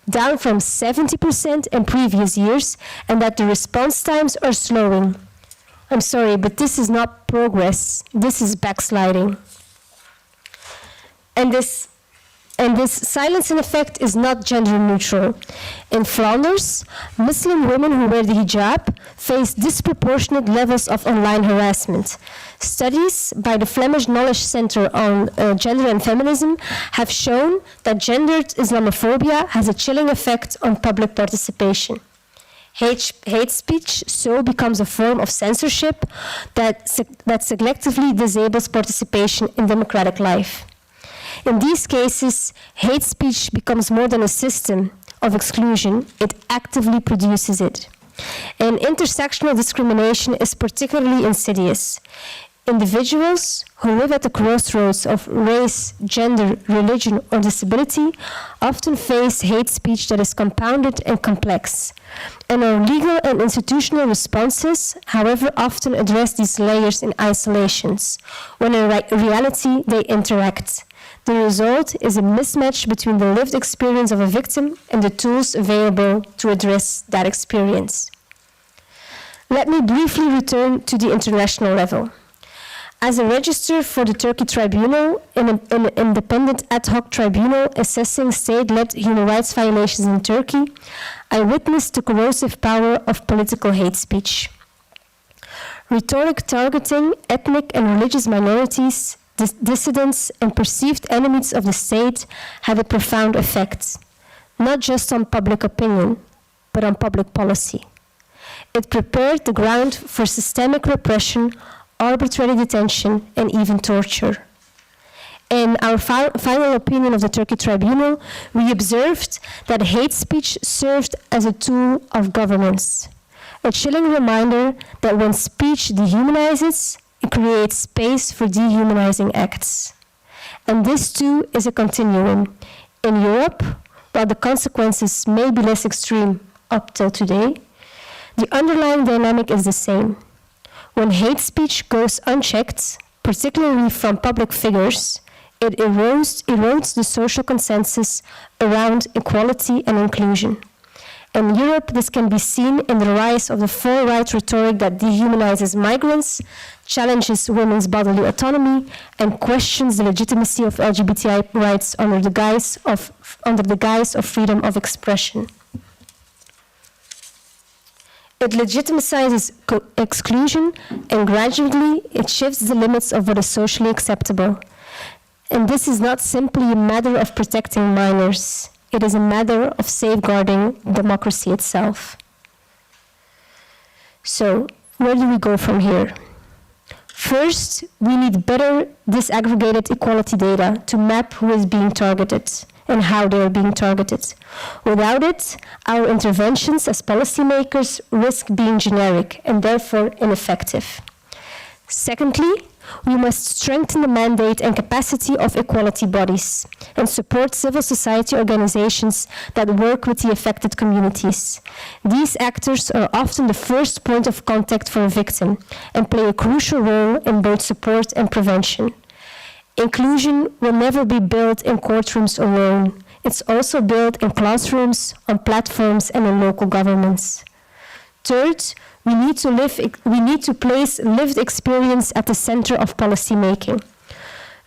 down from 70% in previous years, and that the response times are slowing. I'm sorry, but this is not progress. This is backsliding. And this silencing effect is not gender neutral. In Flanders, Muslim women who wear the hijab face disproportionate levels of online harassment. Studies by the Flemish Knowledge Center on Gender and Feminism have shown that gendered Islamophobia has a chilling effect on public participation. Hate speech so becomes a form of censorship that selectively disables participation in democratic life. In these cases, hate speech becomes more than a system of exclusion, it actively produces it. And intersectional discrimination is particularly insidious. Individuals who live at the crossroads of race, gender, religion, or disability often face hate speech that is compounded and complex. And our legal and institutional responses, however, often address these layers in isolations, when in reality they interact. The result is a mismatch between the lived experience of a victim and the tools available to address that experience. Let me briefly return to the international level. As a register for the Turkey Tribunal, an independent ad hoc tribunal assessing state-led human rights violations in Turkey, I witnessed the corrosive power of political hate speech. Rhetoric targeting ethnic and religious minorities, dissidents, and perceived enemies of the state had a profound effect, not just on public opinion, but on public policy. It prepared the ground for systemic repression, arbitrary detention, and even torture. In our final opinion of the Turkey Tribunal, we observed that hate speech served as a tool of governance, a chilling reminder that when speech dehumanizes, it creates space for dehumanizing acts. And this too is a continuum. In Europe, while the consequences may be less extreme up till today, the underlying dynamic is the same. When hate speech goes unchecked, particularly from public figures, it erodes the social consensus around equality and inclusion. In Europe, this can be seen in the rise of the far-right rhetoric that dehumanizes migrants, challenges women's bodily autonomy, and questions the legitimacy of LGBTI rights under the guise of freedom of expression. It legitimizes exclusion, and gradually it shifts the limits of what is socially acceptable. And this is not simply a matter of protecting minors. It is a matter of safeguarding democracy itself. So, where do we go from here? First, we need better disaggregated equality data to map who is being targeted and how they are being targeted. Without it, our interventions as policymakers risk being generic and therefore ineffective. Secondly, we must strengthen the mandate and capacity of equality bodies and support civil society organizations that work with the affected communities. These actors are often the first point of contact for a victim and play a crucial role in both support and prevention. Inclusion will never be built in courtrooms alone. It's also built in classrooms, on platforms, and in local governments. Third, we need to place lived experience at the center of policy making.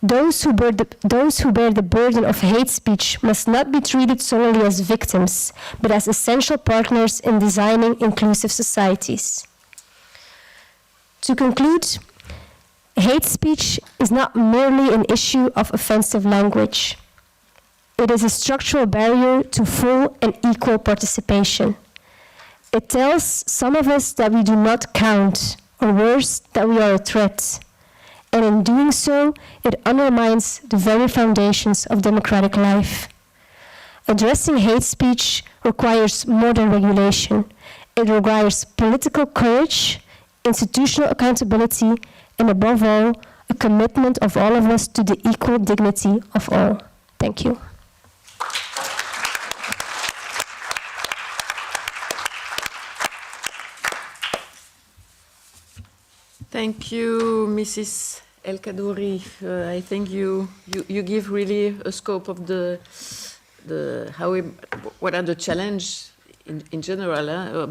Those who bear the burden of hate speech must not be treated solely as victims, but as essential partners in designing inclusive societies. To conclude, hate speech is not merely an issue of offensive language. It is a structural barrier to full and equal participation. It tells some of us that we do not count, or worse, that we are a threat. And in doing so, it undermines the very foundations of democratic life. Addressing hate speech requires more than regulation. It requires political courage, institutional accountability, and above all, a commitment of all of us to the equal dignity of all. Thank you. Thank you, Mrs. El Kaddouri. I think you give really a scope of what are the challenges in general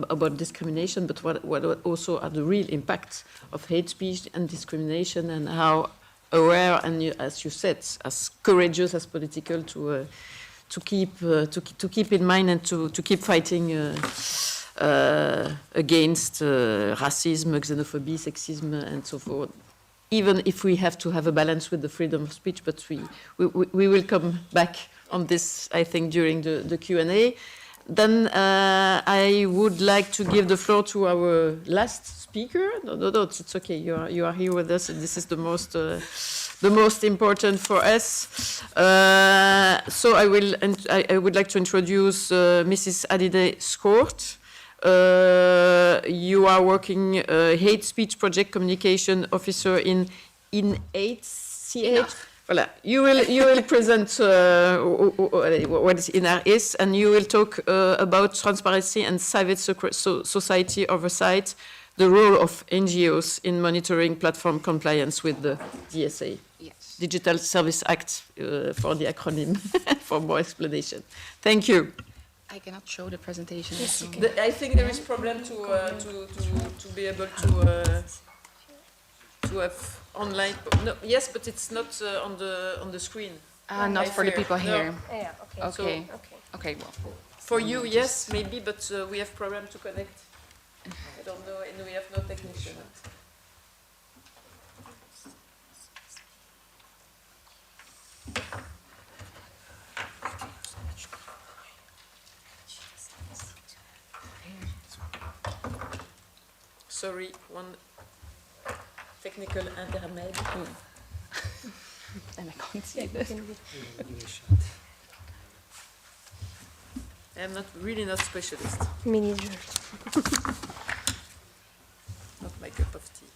about discrimination, but what also are the real impacts of hate speech and discrimination, and how aware and, as you said, as courageous as political to keep in mind and to keep fighting. Against racism, xenophobia, sexism, and so forth. Even if we have to have a balance with the freedom of speech, but we will come back on this, I think, during the Q&A. Then I would like to give the floor to our last speaker. No, it's okay. You are here with us, and this is the most important for us. So I would like to introduce Mrs. Adinde Schoorl. You are working hate speech project communication officer in 8CH. Voilà. You will present what INAR is, and you will talk about transparency and civil society oversight, the role of NGOs in monitoring platform compliance with the DSA. Yes. Digital Service Act, for the acronym, for more explanation. Thank you. I cannot show the presentation. Yes, you can. I think there is problem to be able to have online. No, yes, but it's not on the screen. Not for the people here. No. Yeah, okay. Okay. Okay. Okay, well. For you, yes, maybe, but we have problem to connect. I don't know, and we have no technician. Sorry, one technical intermediate. And I can't see this. I'm really not specialist. Me neither. Not my cup of tea.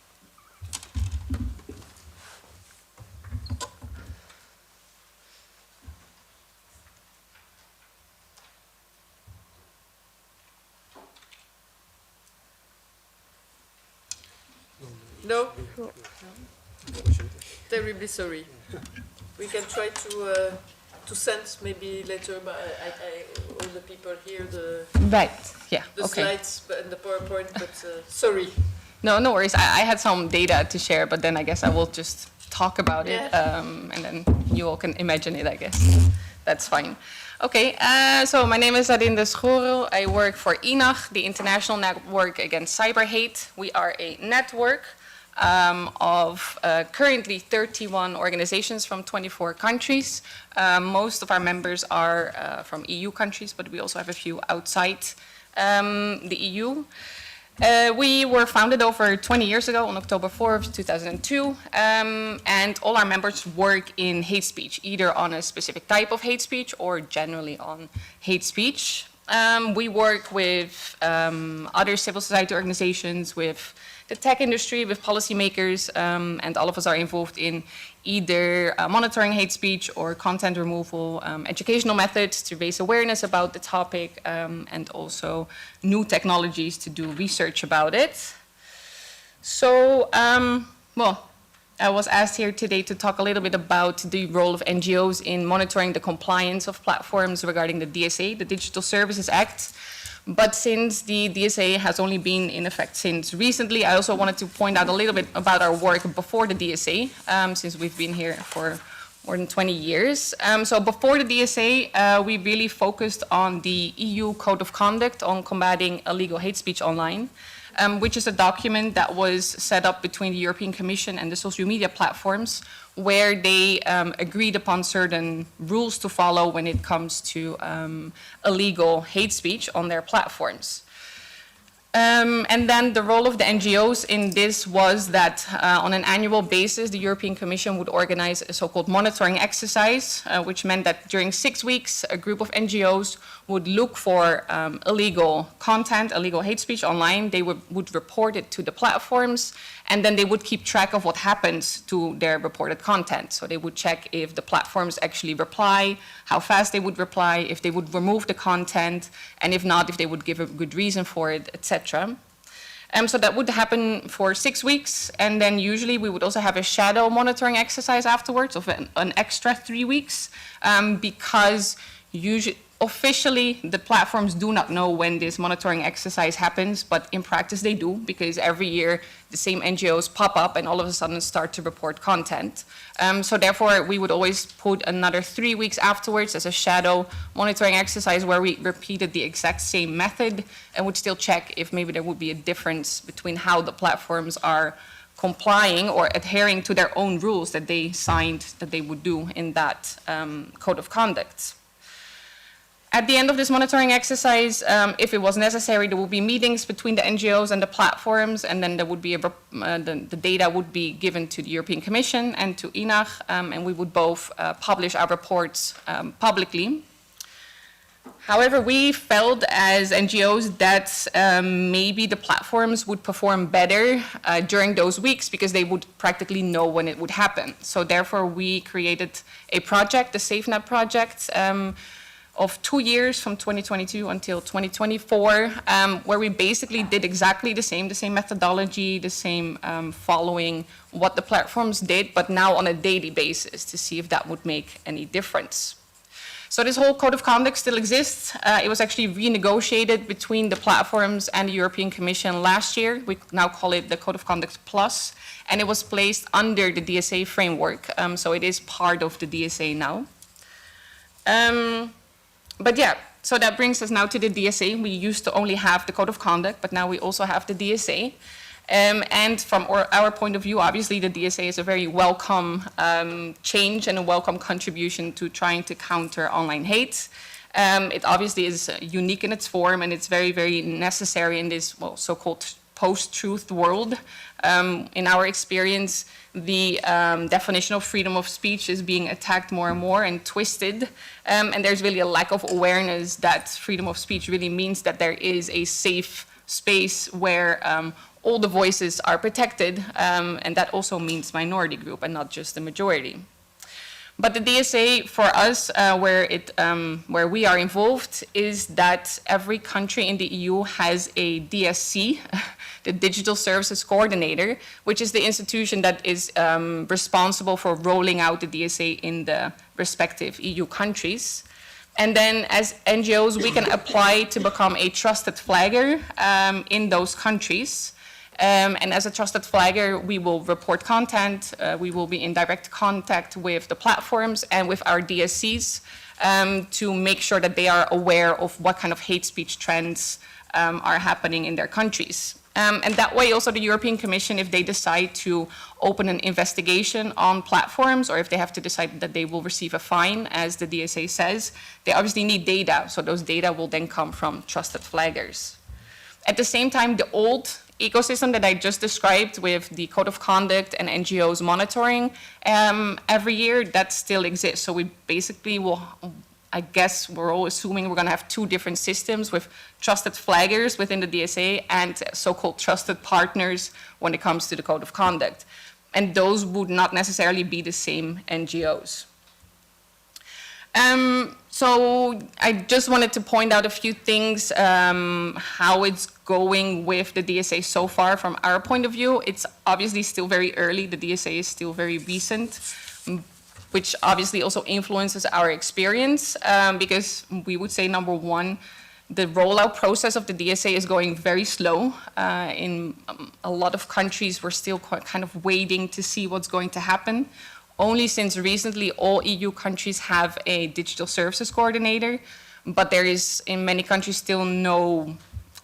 No? Terribly sorry. We can try to send maybe later, but all the people here the Right, yeah, okay. slides and the PowerPoint, but sorry. No worries. I had some data to share, but then I guess I will just talk about it, and then you all can imagine it, I guess. That's fine. Okay, so my name is Adinde Schoorl. I work for INAG, the International Network Against Cyber Hate. We are a network of currently 31 organizations from 24 countries. Most of our members are from EU countries, but we also have a few outside the EU. We were founded over 20 years ago on October 4th, 2002, and all our members work in hate speech, either on a specific type of hate speech or generally on hate speech. We work with other civil society organizations, with the tech industry, with policymakers, and all of us are involved in either monitoring hate speech or content removal, educational methods to raise awareness about the topic, and also new technologies to do research about it. So, well, I was asked here today to talk a little bit about the role of NGOs in monitoring the compliance of platforms regarding the DSA, the Digital Services Act. But since the DSA has only been in effect since recently, I also wanted to point out a little bit about our work before the DSA, since we've been here for more than 20 years. So before the DSA, we really focused on the EU Code of Conduct on combating illegal hate speech online, which is a document that was set up between the European Commission and the social media platforms, where they agreed upon certain rules to follow when it comes to illegal hate speech on their platforms. And then the role of the NGOs in this was that on an annual basis, the European Commission would organize a so-called monitoring exercise, which meant that during 6 weeks, a group of NGOs would look for illegal content, illegal hate speech online. They would report it to the platforms, and then they would keep track of what happens to their reported content. So they would check if the platforms actually reply, how fast they would reply, if they would remove the content, and if not, if they would give a good reason for it, etc. So that would happen for 6 weeks, and then usually we would also have a shadow monitoring exercise afterwards of an extra 3 weeks, because usually, officially, the platforms do not know when this monitoring exercise happens, but in practice they do, because every year the same NGOs pop up and all of a sudden start to report content. So therefore, we would always put another 3 weeks afterwards as a shadow monitoring exercise where we repeated the exact same method and would still check if maybe there would be a difference between how the platforms are complying or adhering to their own rules that they signed that they would do in that code of conduct. At the end of this monitoring exercise, if it was necessary, there will be meetings between the NGOs and the platforms, and then there would be the data would be given to the European Commission and to INAG, and we would both publish our reports publicly. However, we felt as NGOs that maybe the platforms would perform better during those weeks because they would practically know when it would happen. So therefore, we created a project, the SafeNet project, of 2 years from 2022 until 2024, where we basically did exactly the same methodology, the same following what the platforms did, but now on a daily basis to see if that would make any difference. So this whole code of conduct still exists. It was actually renegotiated between the platforms and the European Commission last year. We now call it the Code of Conduct Plus, and it was placed under the DSA framework. So it is part of the DSA now. But yeah, so that brings us now to the DSA. We used to only have the Code of Conduct, but now we also have the DSA. And from our point of view, obviously the DSA is a very welcome change and a welcome contribution to trying to counter online hate. It obviously is unique in its form, and it's very, very necessary in this so-called post-truth world. In our experience, the definition of freedom of speech is being attacked more and more and twisted. And there's really a lack of awareness that freedom of speech really means that there is a safe space where all the voices are protected, and that also means minority group and not just the majority. But the DSA for us, where we are involved, is that every country in the EU has a DSC, the Digital Services Coordinator, which is the institution that is responsible for rolling out the DSA in the respective EU countries. And then as NGOs, we can apply to become a trusted flagger in those countries. And as a trusted flagger, we will report content, we will be in direct contact with the platforms and with our DSCs to make sure that they are aware of what kind of hate speech trends are happening in their countries. And that way also the European Commission, if they decide to open an investigation on platforms, or if they have to decide that they will receive a fine, as the DSA says, they obviously need data. So those data will then come from trusted flaggers. At the same time, the old ecosystem that I just described with the code of conduct and NGOs monitoring every year, that still exists. So we basically will, I guess we're all assuming we're going to have two different systems with trusted flaggers within the DSA and so-called trusted partners when it comes to the code of conduct. And those would not necessarily be the same NGOs. So I just wanted to point out a few things, how it's going with the DSA so far from our point of view. It's obviously still very early. The DSA is still very recent, which obviously also influences our experience because we would say, number one, the rollout process of the DSA is going very slow. In a lot of countries, we're still kind of waiting to see what's going to happen. Only since recently, all EU countries have a digital services coordinator, but there is in many countries still no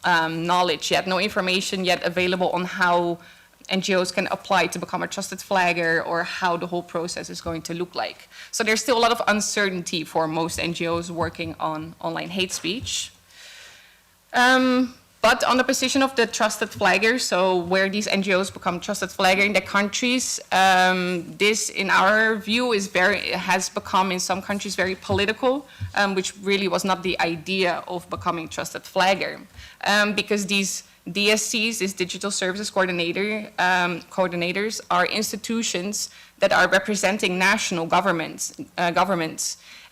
knowledge yet, no information yet available on how NGOs can apply to become a trusted flagger or how the whole process is going to look like. So there's still a lot of uncertainty for most NGOs working on online hate speech. But on the position of the trusted flagger, so where these NGOs become trusted flagger in their countries, this, in our view, has become in some countries very political, which really was not the idea of becoming trusted flagger, because these DSCs, these digital services coordinators, are institutions that are representing national governments.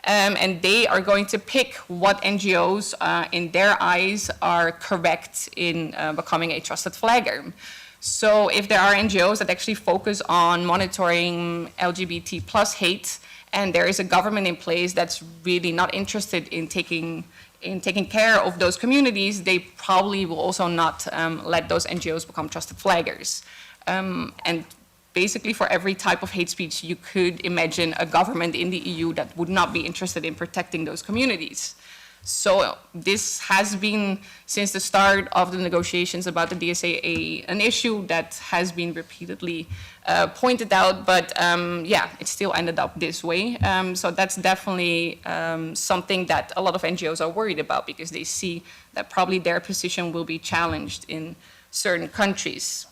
And they are going to pick what NGOs, in their eyes, are correct in becoming a trusted flagger. So if there are NGOs that actually focus on monitoring LGBT plus hate, and there is a government in place that's really not interested in taking care of those communities, they probably will also not let those NGOs become trusted flaggers. And basically, for every type of hate speech, you could imagine a government in the EU that would not be interested in protecting those communities. So this has been, since the start of the negotiations about the DSA, an issue that has been repeatedly pointed out, but yeah, it still ended up this way. So that's definitely something that a lot of NGOs are worried about, because they see that probably their position will be challenged in certain countries.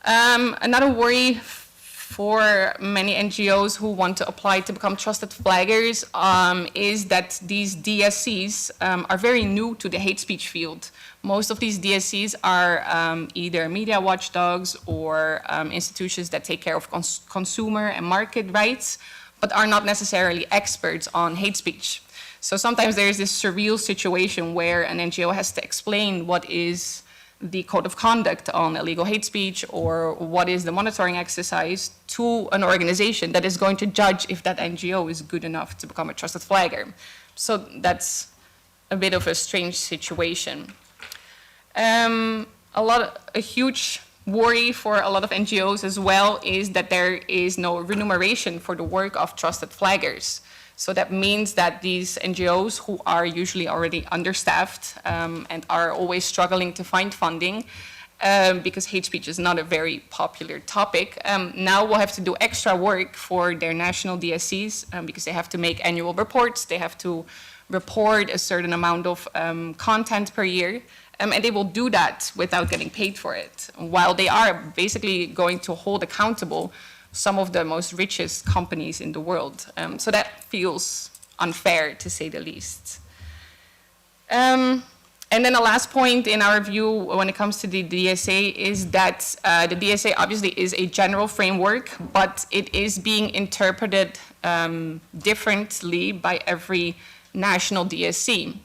Another worry for many NGOs who want to apply to become trusted flaggers is that these DSCs are very new to the hate speech field. Most of these DSCs are either media watchdogs or institutions that take care of consumer and market rights, but are not necessarily experts on hate speech. So sometimes there's this surreal situation where an NGO has to explain what is the code of conduct on illegal hate speech or what is the monitoring exercise to an organization that is going to judge if that NGO is good enough to become a trusted flagger. So that's a bit of a strange situation. A huge worry for a lot of NGOs as well is that there is no remuneration for the work of trusted flaggers. So that means that these NGOs, who are usually already understaffed and are always struggling to find funding, because hate speech is not a very popular topic, now will have to do extra work for their national DSCs because they have to make annual reports, they have to report a certain amount of content per year, and they will do that without getting paid for it, while they are basically going to hold accountable some of the most richest companies in the world. So that feels unfair, to say the least. And then the last point in our view when it comes to the DSA is that the DSA obviously is a general framework, but it is being interpreted differently by every national DSC.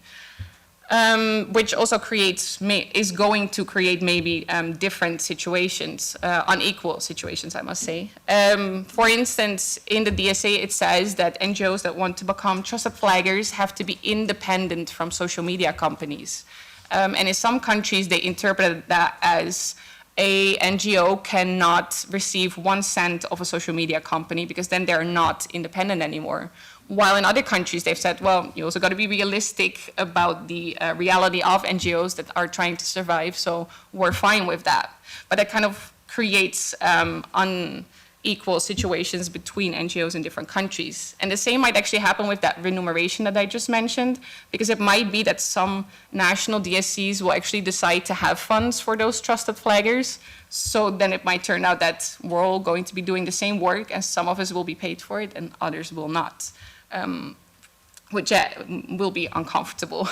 Which also is going to create maybe different situations, unequal situations, I must say. For instance, in the DSA, it says that NGOs that want to become trusted flaggers have to be independent from social media companies. And in some countries, they interpret that as a NGO cannot receive 1 cent of a social media company because then they're not independent anymore. While in other countries, they've said, well, you also got to be realistic about the reality of NGOs that are trying to survive, so we're fine with that. But that kind of creates unequal situations between NGOs in different countries. And the same might actually happen with that remuneration that I just mentioned, because it might be that some national DSCs will actually decide to have funds for those trusted flaggers. So then it might turn out that we're all going to be doing the same work, and some of us will be paid for it and others will not. Which will be uncomfortable.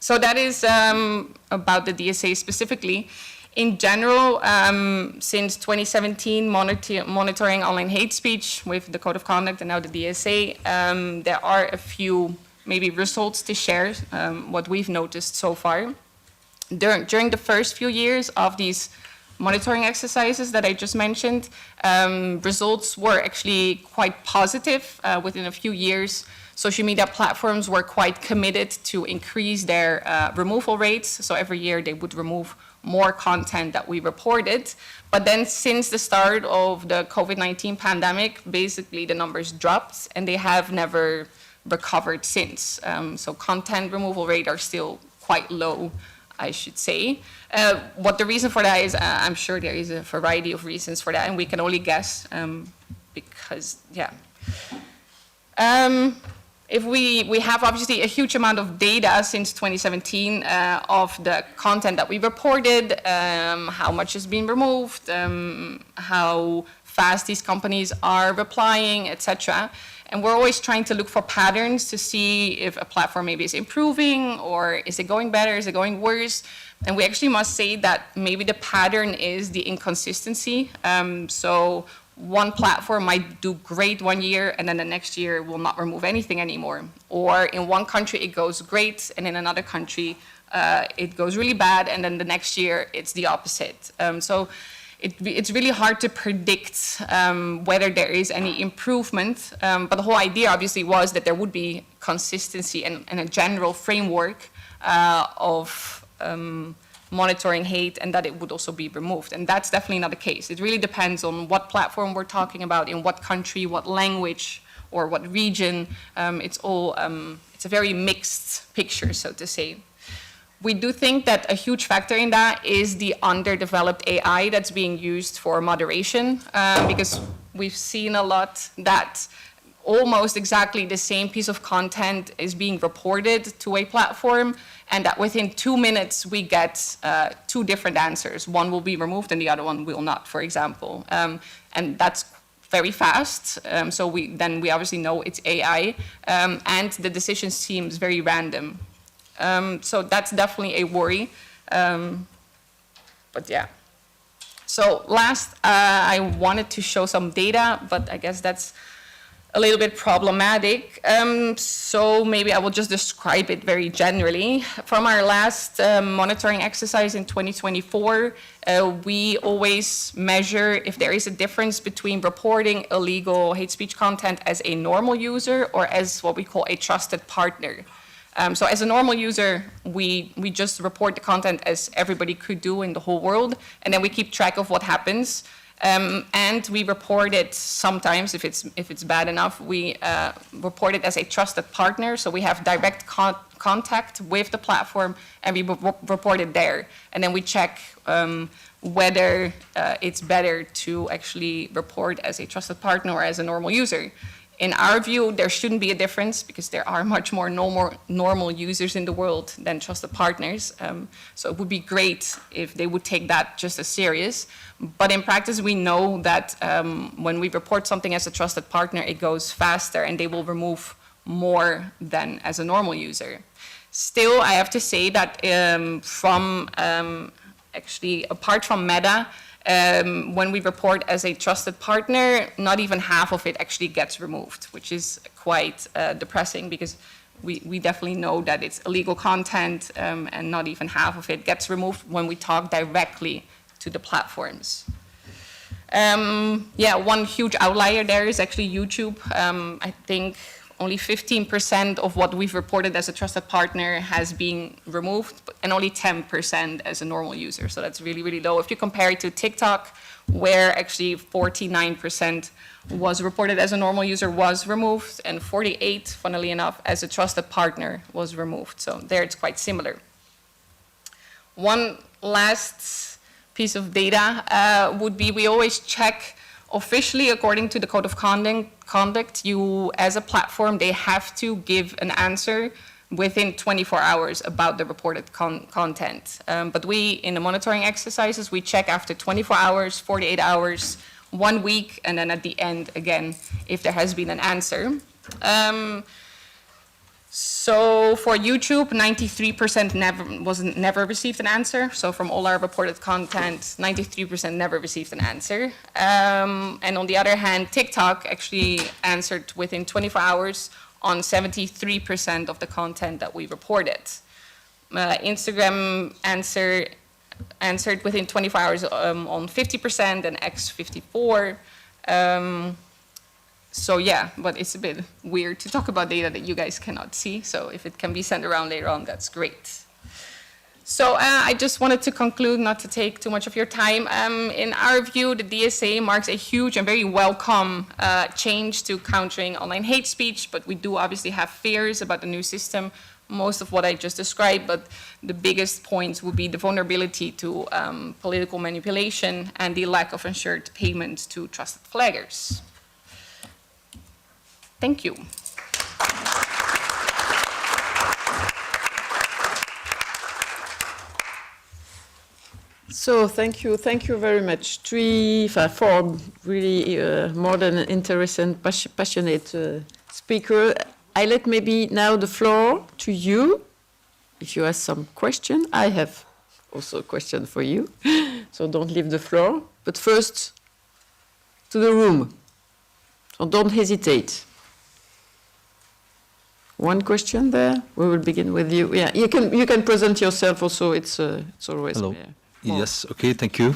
So that is about the DSA specifically. In general, since 2017, monitoring online hate speech with the Code of Conduct and now the DSA, there are a few maybe results to share, what we've noticed so far. During the first few years of these monitoring exercises that I just mentioned, results were actually quite positive. Within a few years, social media platforms were quite committed to increase their removal rates. So every year they would remove more content that we reported. But then since the start of the COVID-19 pandemic, basically the numbers dropped and they have never recovered since. So content removal rates are still quite low, I should say. What the reason for that is, I'm sure there is a variety of reasons for that, and we can only guess because, yeah. If we have obviously a huge amount of data since 2017 of the content that we reported, how much has been removed, how fast these companies are replying, etc. And we're always trying to look for patterns to see if a platform maybe is improving, or is it going better, is it going worse? And we actually must say that maybe the pattern is the inconsistency. So one platform might do great 1 year, and then the next year will not remove anything anymore. Or in one country it goes great, and in another country it goes really bad, and then the next year it's the opposite. So it's really hard to predict whether there is any improvement. But the whole idea obviously was that there would be consistency and a general framework of monitoring hate, and that it would also be removed. And that's definitely not the case. It really depends on what platform we're talking about, in what country, what language, or what region. It's a very mixed picture, so to say. We do think that a huge factor in that is the underdeveloped AI that's being used for moderation, because we've seen a lot that almost exactly the same piece of content is being reported to a platform, and that within 2 minutes we get 2 different answers. One will be removed and the other one will not, for example. And that's very fast, so we obviously know it's AI, and the decision seems very random. So that's definitely a worry, but yeah. So last, I wanted to show some data, but I guess that's a little bit problematic. So maybe I will just describe it very generally. From our last monitoring exercise in 2024, we always measure if there is a difference between reporting illegal hate speech content as a normal user or as what we call a trusted partner. So as a normal user, we just report the content as everybody could do in the whole world, and then we keep track of what happens. And we report it sometimes, if it's bad enough, we report it as a trusted partner. So we have direct contact with the platform, and we report it there. And then we check whether it's better to actually report as a trusted partner or as a normal user. In our view, there shouldn't be a difference because there are much more normal users in the world than trusted partners. So it would be great if they would take that just as serious. But in practice, we know that when we report something as a trusted partner, it goes faster and they will remove more than as a normal user. Still, I have to say that actually, apart from Meta, when we report as a trusted partner, not even half of it actually gets removed, which is quite depressing because we definitely know that it's illegal content and not even half of it gets removed when we talk directly to the platforms. Yeah, one huge outlier there is actually YouTube. I think only 15% of what we've reported as a trusted partner has been removed, and only 10% as a normal user. So that's really, really low. If you compare it to TikTok, where actually 49% was reported as a normal user was removed, and 48, funnily enough, as a trusted partner was removed. So there it's quite similar. One last piece of data would be we always check officially, according to the Code of Conduct, you, as a platform, they have to give an answer within 24 hours about the reported content. But we, in the monitoring exercises, we check after 24 hours, 48 hours, 1 week, and then at the end, again, if there has been an answer. So for YouTube, 93% never received an answer. So from all our reported content, 93% never received an answer. And on the other hand, TikTok actually answered within 24 hours on 73% of the content that we reported. Instagram answered within 24 hours on 50% and X 54%. So yeah, but it's a bit weird to talk about data that you guys cannot see. So if it can be sent around later on, that's great. So I just wanted to conclude, not to take too much of your time. In our view, the DSA marks a huge and very welcome change to countering online hate speech, but we do obviously have fears about the new system, most of what I just described, but the biggest points would be the vulnerability to political manipulation and the lack of ensured payments to trusted flaggers. Thank you. So thank you very much. 4 really more than interesting, passionate speaker. I let maybe now the floor to you. If you have some question, I have also a question for you. So don't leave the floor. But first, to the room. So don't hesitate. One question there. We will begin with you. Yeah, you can present yourself also. It's always. Hello. Yes. Okay. Thank you.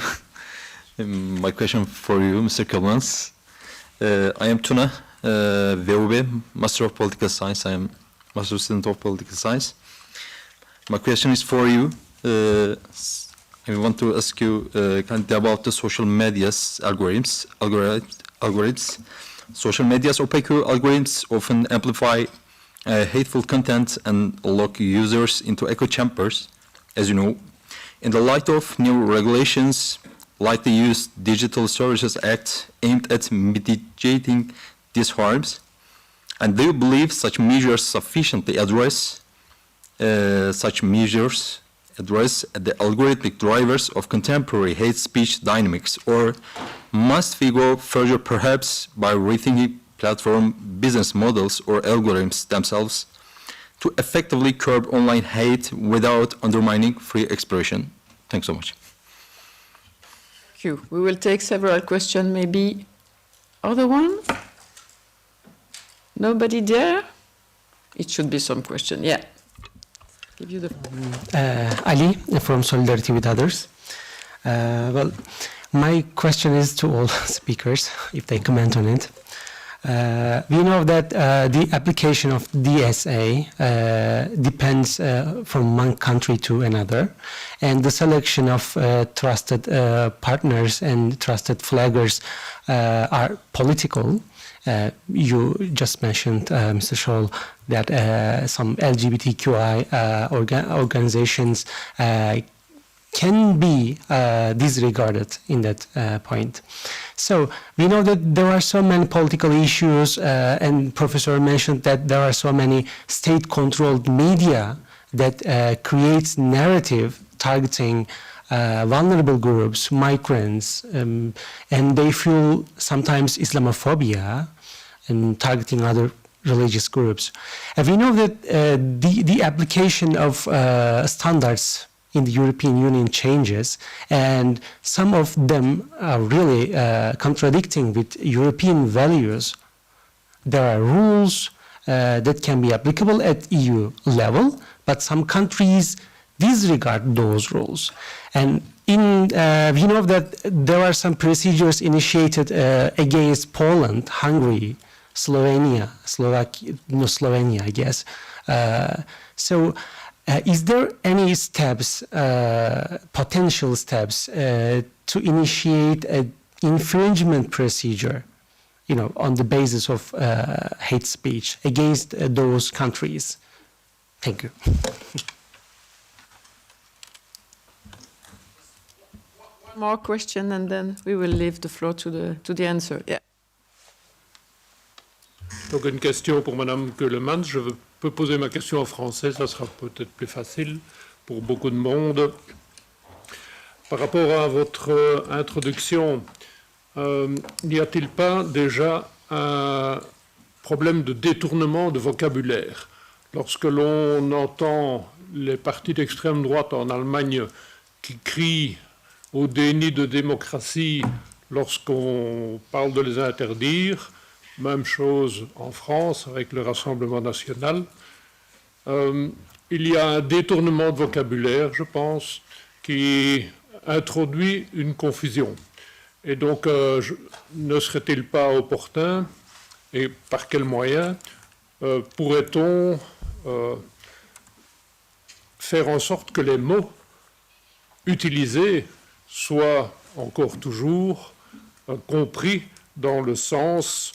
My question for you, Mr. Ceulemans. I am Tuna, VOB, Master of Political Science. I am Master Student of Political Science. My question is for you. I want to ask you about the social media's algorithms. Social media's opaque algorithms often amplify hateful content and lock users into echo chambers, as you know. In the light of new regulations, like the Use Digital Services Act, aimed at mitigating these harms, and do you believe such measures sufficiently address the algorithmic drivers of contemporary hate speech dynamics, or must we go further perhaps by rethinking platform business models or algorithms themselves to effectively curb online hate without undermining free expression? Thanks so much. Thank you. We will take several questions, maybe other one? Nobody there? It should be some question, yeah. Give you the Ali from Solidarity with Others. Well, my question is to all speakers, if they comment on it. We know that the application of DSA depends from one country to another, and the selection of trusted partners and trusted flaggers are political. You just mentioned, Mr. Schoorl, that some LGBTQI organizations can be disregarded in that point. So we know that there are so many political issues, and Professor mentioned that there are so many state-controlled media that creates narrative targeting vulnerable groups, migrants, and they feel sometimes Islamophobia and targeting other religious groups. And we know that the application of standards in the European Union changes, and some of them are really contradicting with European values. There are rules that can be applicable at EU level, but some countries disregard those rules. And we know that there are some procedures initiated against Poland, Hungary, Slovenia, I guess. Is there any steps, potential steps, to initiate an infringement procedure, on the basis of hate speech against those countries? Thank you. One more question, and then we will leave the floor to the answer. Yeah. Donc une question pour Madame Ceulemans. Je peux poser ma question en français, ça sera peut-être plus facile pour beaucoup de monde. Par rapport à votre introduction, n'y a-t-il pas déjà un problème de détournement de vocabulaire? Lorsque l'on entend les partis d'extrême droite en Allemagne qui crient au déni de démocratie lorsqu'on parle de les interdire, même chose en France avec le Rassemblement national. Il y a un détournement de vocabulaire, je pense, qui introduit une confusion. Et donc, ne serait-il pas opportun, et par quels moyens, pourrait-on faire en sorte que les mots utilisés soient encore toujours compris dans le sens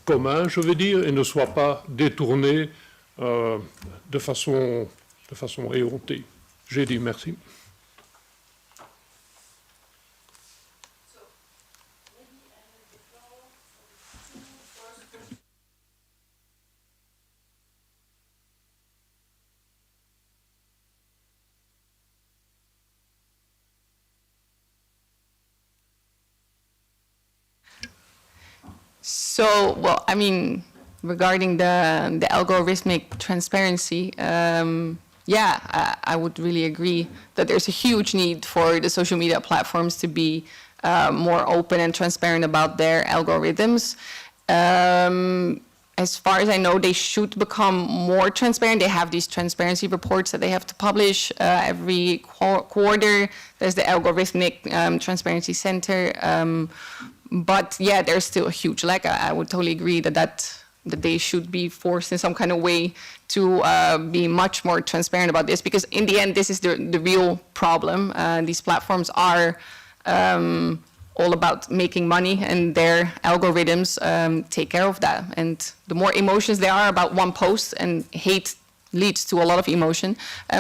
commun, je veux dire, et ne soit pas détourné de façon éhontée. J'ai dit merci. So, well, I mean, regarding the algorithmic transparency, I would really agree that there's a huge need for the social media platforms to be more open and transparent about their algorithms. As far as I know, they should become more transparent. They have these transparency reports that they have to publish every quarter. There's the Algorithmic Transparency Center. But yeah, there's still a huge lack. I would totally agree that they should be forced in some kind of way to be much more transparent about this, because in the end, this is the real problem. These platforms are all about making money, and their algorithms take care of that. And the more emotions there are about one post, and hate leads to a lot of emotion,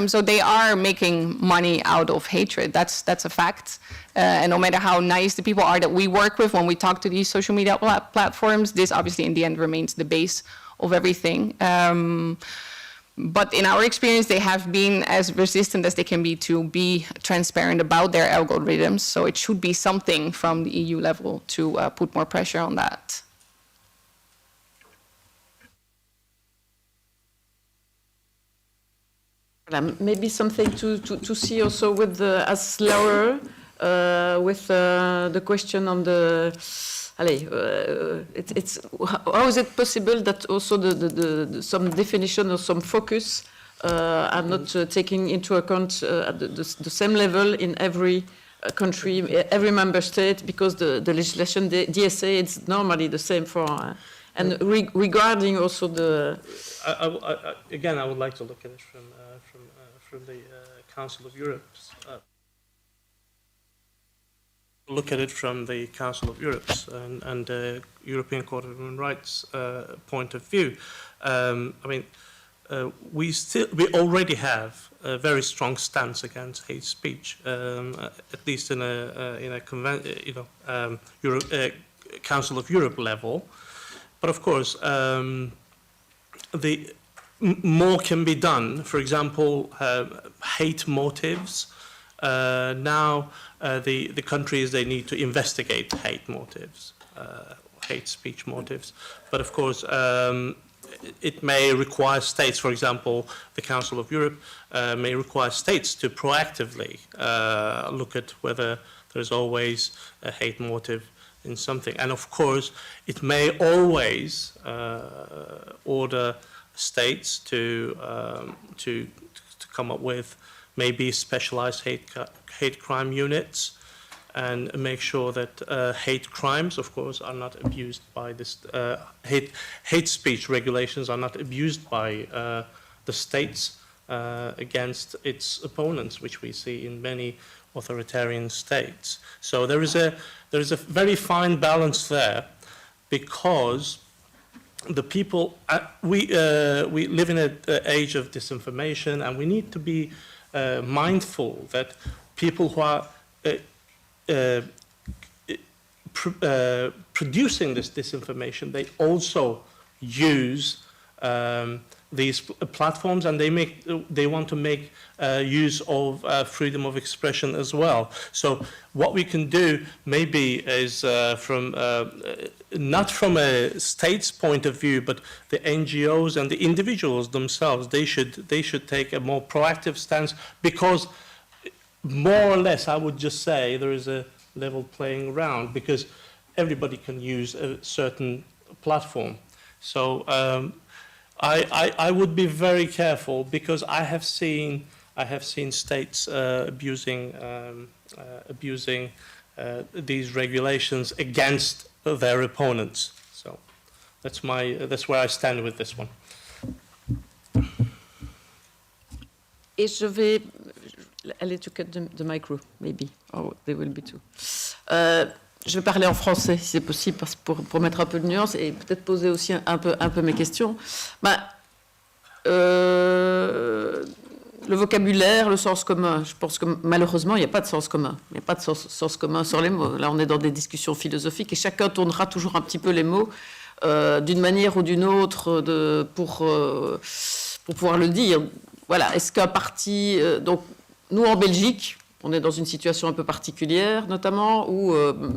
so they are making money out of hatred. That's a fact. And no matter how nice the people are that we work with when we talk to these social media platforms, this obviously in the end remains the base of everything. But in our experience, they have been as resistant as they can be to be transparent about their algorithms. So it should be something from the EU level to put more pressure on that. Maybe something to see also with as Laura, with the question on the. How is it possible that also some definition or some focus are not taking into account at the same level in every country, every member state, because the legislation, the DSA, it's normally the same for. And regarding also the. Again, I would like to look at it from the Council of Europe. Look at it from the Council of Europe's and the European Court of Human Rights point of view. I mean, we already have a very strong stance against hate speech, at least in a Council of Europe level. But of course, more can be done. For example, hate motives. Now, the countries, they need to investigate hate motives, hate speech motives. But of course, it may require states, for example, the Council of Europe may require states to proactively look at whether there's always a hate motive in something. And of course, it may always order states to come up with maybe specialized hate crime units, and make sure that hate crimes, of course, are not abused by this, hate speech regulations are not abused by the states against its opponents, which we see in many authoritarian states. So there is a very fine balance there, because the people, we live in an age of disinformation, and we need to be mindful that people who are producing this disinformation, they also use these platforms, and they want to make use of freedom of expression as well. So what we can do maybe is not from a state's point of view, but the NGOs and the individuals themselves, they should take a more proactive stance, because more or less, I would just say, there is a level playing ground, because everybody can use a certain platform. So I would be very careful, because I have seen states abusing these regulations against their opponents. So that's where I stand with this one. Et je vais aller to cut the micro, maybe. Oh, there will be two. Je vais parler en français, si c'est possible, pour mettre un peu de nuance et peut-être poser aussi un peu mes questions. Le vocabulaire, le sens commun, je pense que malheureusement, il n'y a pas de sens commun. Il n'y a pas de sens commun sur les mots. Là, on est dans des discussions philosophiques et chacun tournera toujours un petit peu les mots d'une manière ou d'une autre pour pouvoir le dire. Voilà, est-ce qu'un parti... donc, nous, en Belgique, on est dans une situation un peu particulière, notamment, où,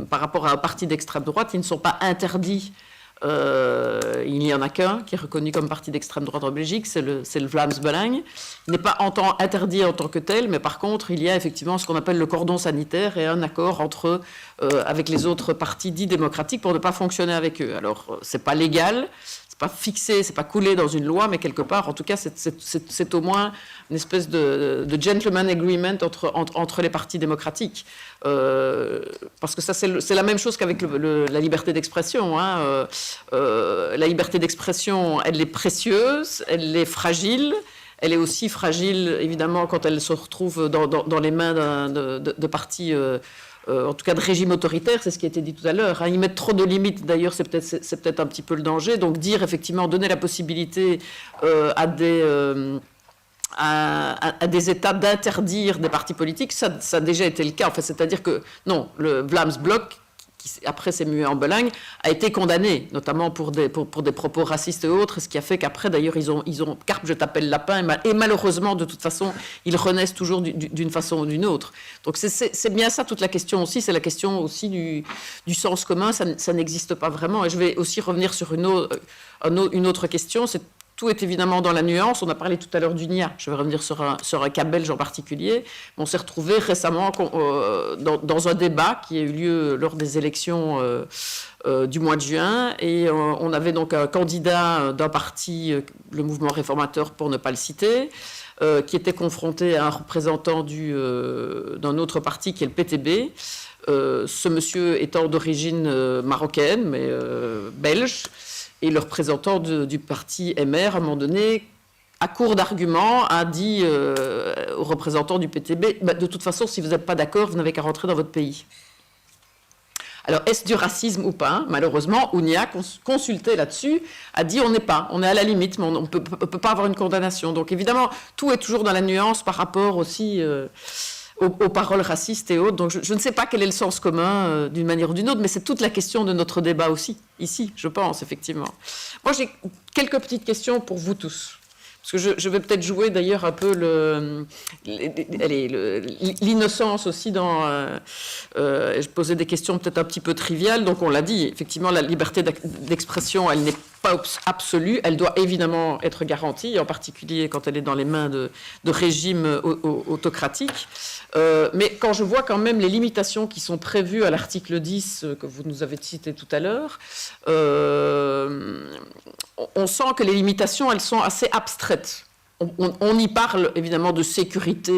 par rapport à un parti d'extrême droite, ils ne sont pas interdits. Il n'y en a qu'un qui est reconnu comme parti d'extrême droite en Belgique, c'est le Wellbeing. Il n'est pas interdit en tant que tel, mais par contre, il y a effectivement ce qu'on appelle le cordon sanitaire et un accord avec les autres partis dits démocratiques pour ne pas fonctionner avec eux. Alors, c'est pas légal, c'est pas fixé, c'est pas coulé dans une loi, mais quelque part, en tout cas, c'est au moins une espèce de gentleman agreement entre les partis démocratiques. Parce que ça, c'est la même chose qu'avec la liberté d'expression. Hein. La liberté d'expression, elle est précieuse, elle est fragile. Elle est aussi fragile, évidemment, quand elle se retrouve dans les mains de partis en tout cas de régime autoritaire, c'est ce qui a été dit tout à l'heure. Hein. Ils mettent trop de limites, d'ailleurs, c'est peut-être un petit peu le danger. Donc dire, effectivement, donner la possibilité à des États d'interdire des partis politiques, ça a déjà été le cas. En fait, c'est-à-dire que, non, le Vlaams Blok, qui après s'est mué en Belang, a été condamné, notamment pour des propos racistes et autres, ce qui a fait qu'après, d'ailleurs, ils ont carpe, je t'appelle lapin, et malheureusement, de toute façon, ils renaissent toujours d'une façon ou d'une autre. Donc c'est bien ça toute la question aussi, c'est la question aussi du sens commun, ça n'existe pas vraiment. Et je vais aussi revenir sur une autre question, tout est évidemment dans la nuance. On a parlé tout à l'heure du NIA. Je vais revenir sur un cas belge en particulier. On s'est retrouvé récemment dans un débat qui a eu lieu lors des élections du mois de juin. Et on avait donc un candidat d'un parti, le mouvement réformateur pour ne pas le citer, qui était confronté à un représentant d'un autre parti qui est le PTB. Ce monsieur étant d'origine marocaine, mais belge. Et le représentant du parti MR, à un moment donné, à court d'arguments, a dit au représentant du PTB, de toute façon, si vous n'êtes pas d'accord, vous n'avez qu'à rentrer dans votre pays. Alors, est-ce du racisme ou pas? Malheureusement, UNIA, consulté là-dessus, a dit on est à la limite, mais on ne peut pas avoir une condamnation. Donc, évidemment, tout est toujours dans la nuance par rapport aussi aux paroles racistes et autres. Donc, je ne sais pas quel est le sens commun d'une manière ou d'une autre, mais c'est toute la question de notre débat aussi, ici, je pense, effectivement. Moi, j'ai quelques petites questions pour vous tous. Parce que je vais peut-être jouer d'ailleurs un peu l'innocence aussi dans... je posais des questions peut-être un petit peu triviales, donc on l'a dit, effectivement, la liberté d'expression, elle n'est pas absolue, elle doit évidemment être garantie, en particulier quand elle est dans les mains de régimes autocratiques. Mais quand je vois quand même les limitations qui sont prévues à l'article 10, que vous nous avez cité tout à l'heure, on sent que les limitations, elles sont assez abstraites. On y parle évidemment de sécurité,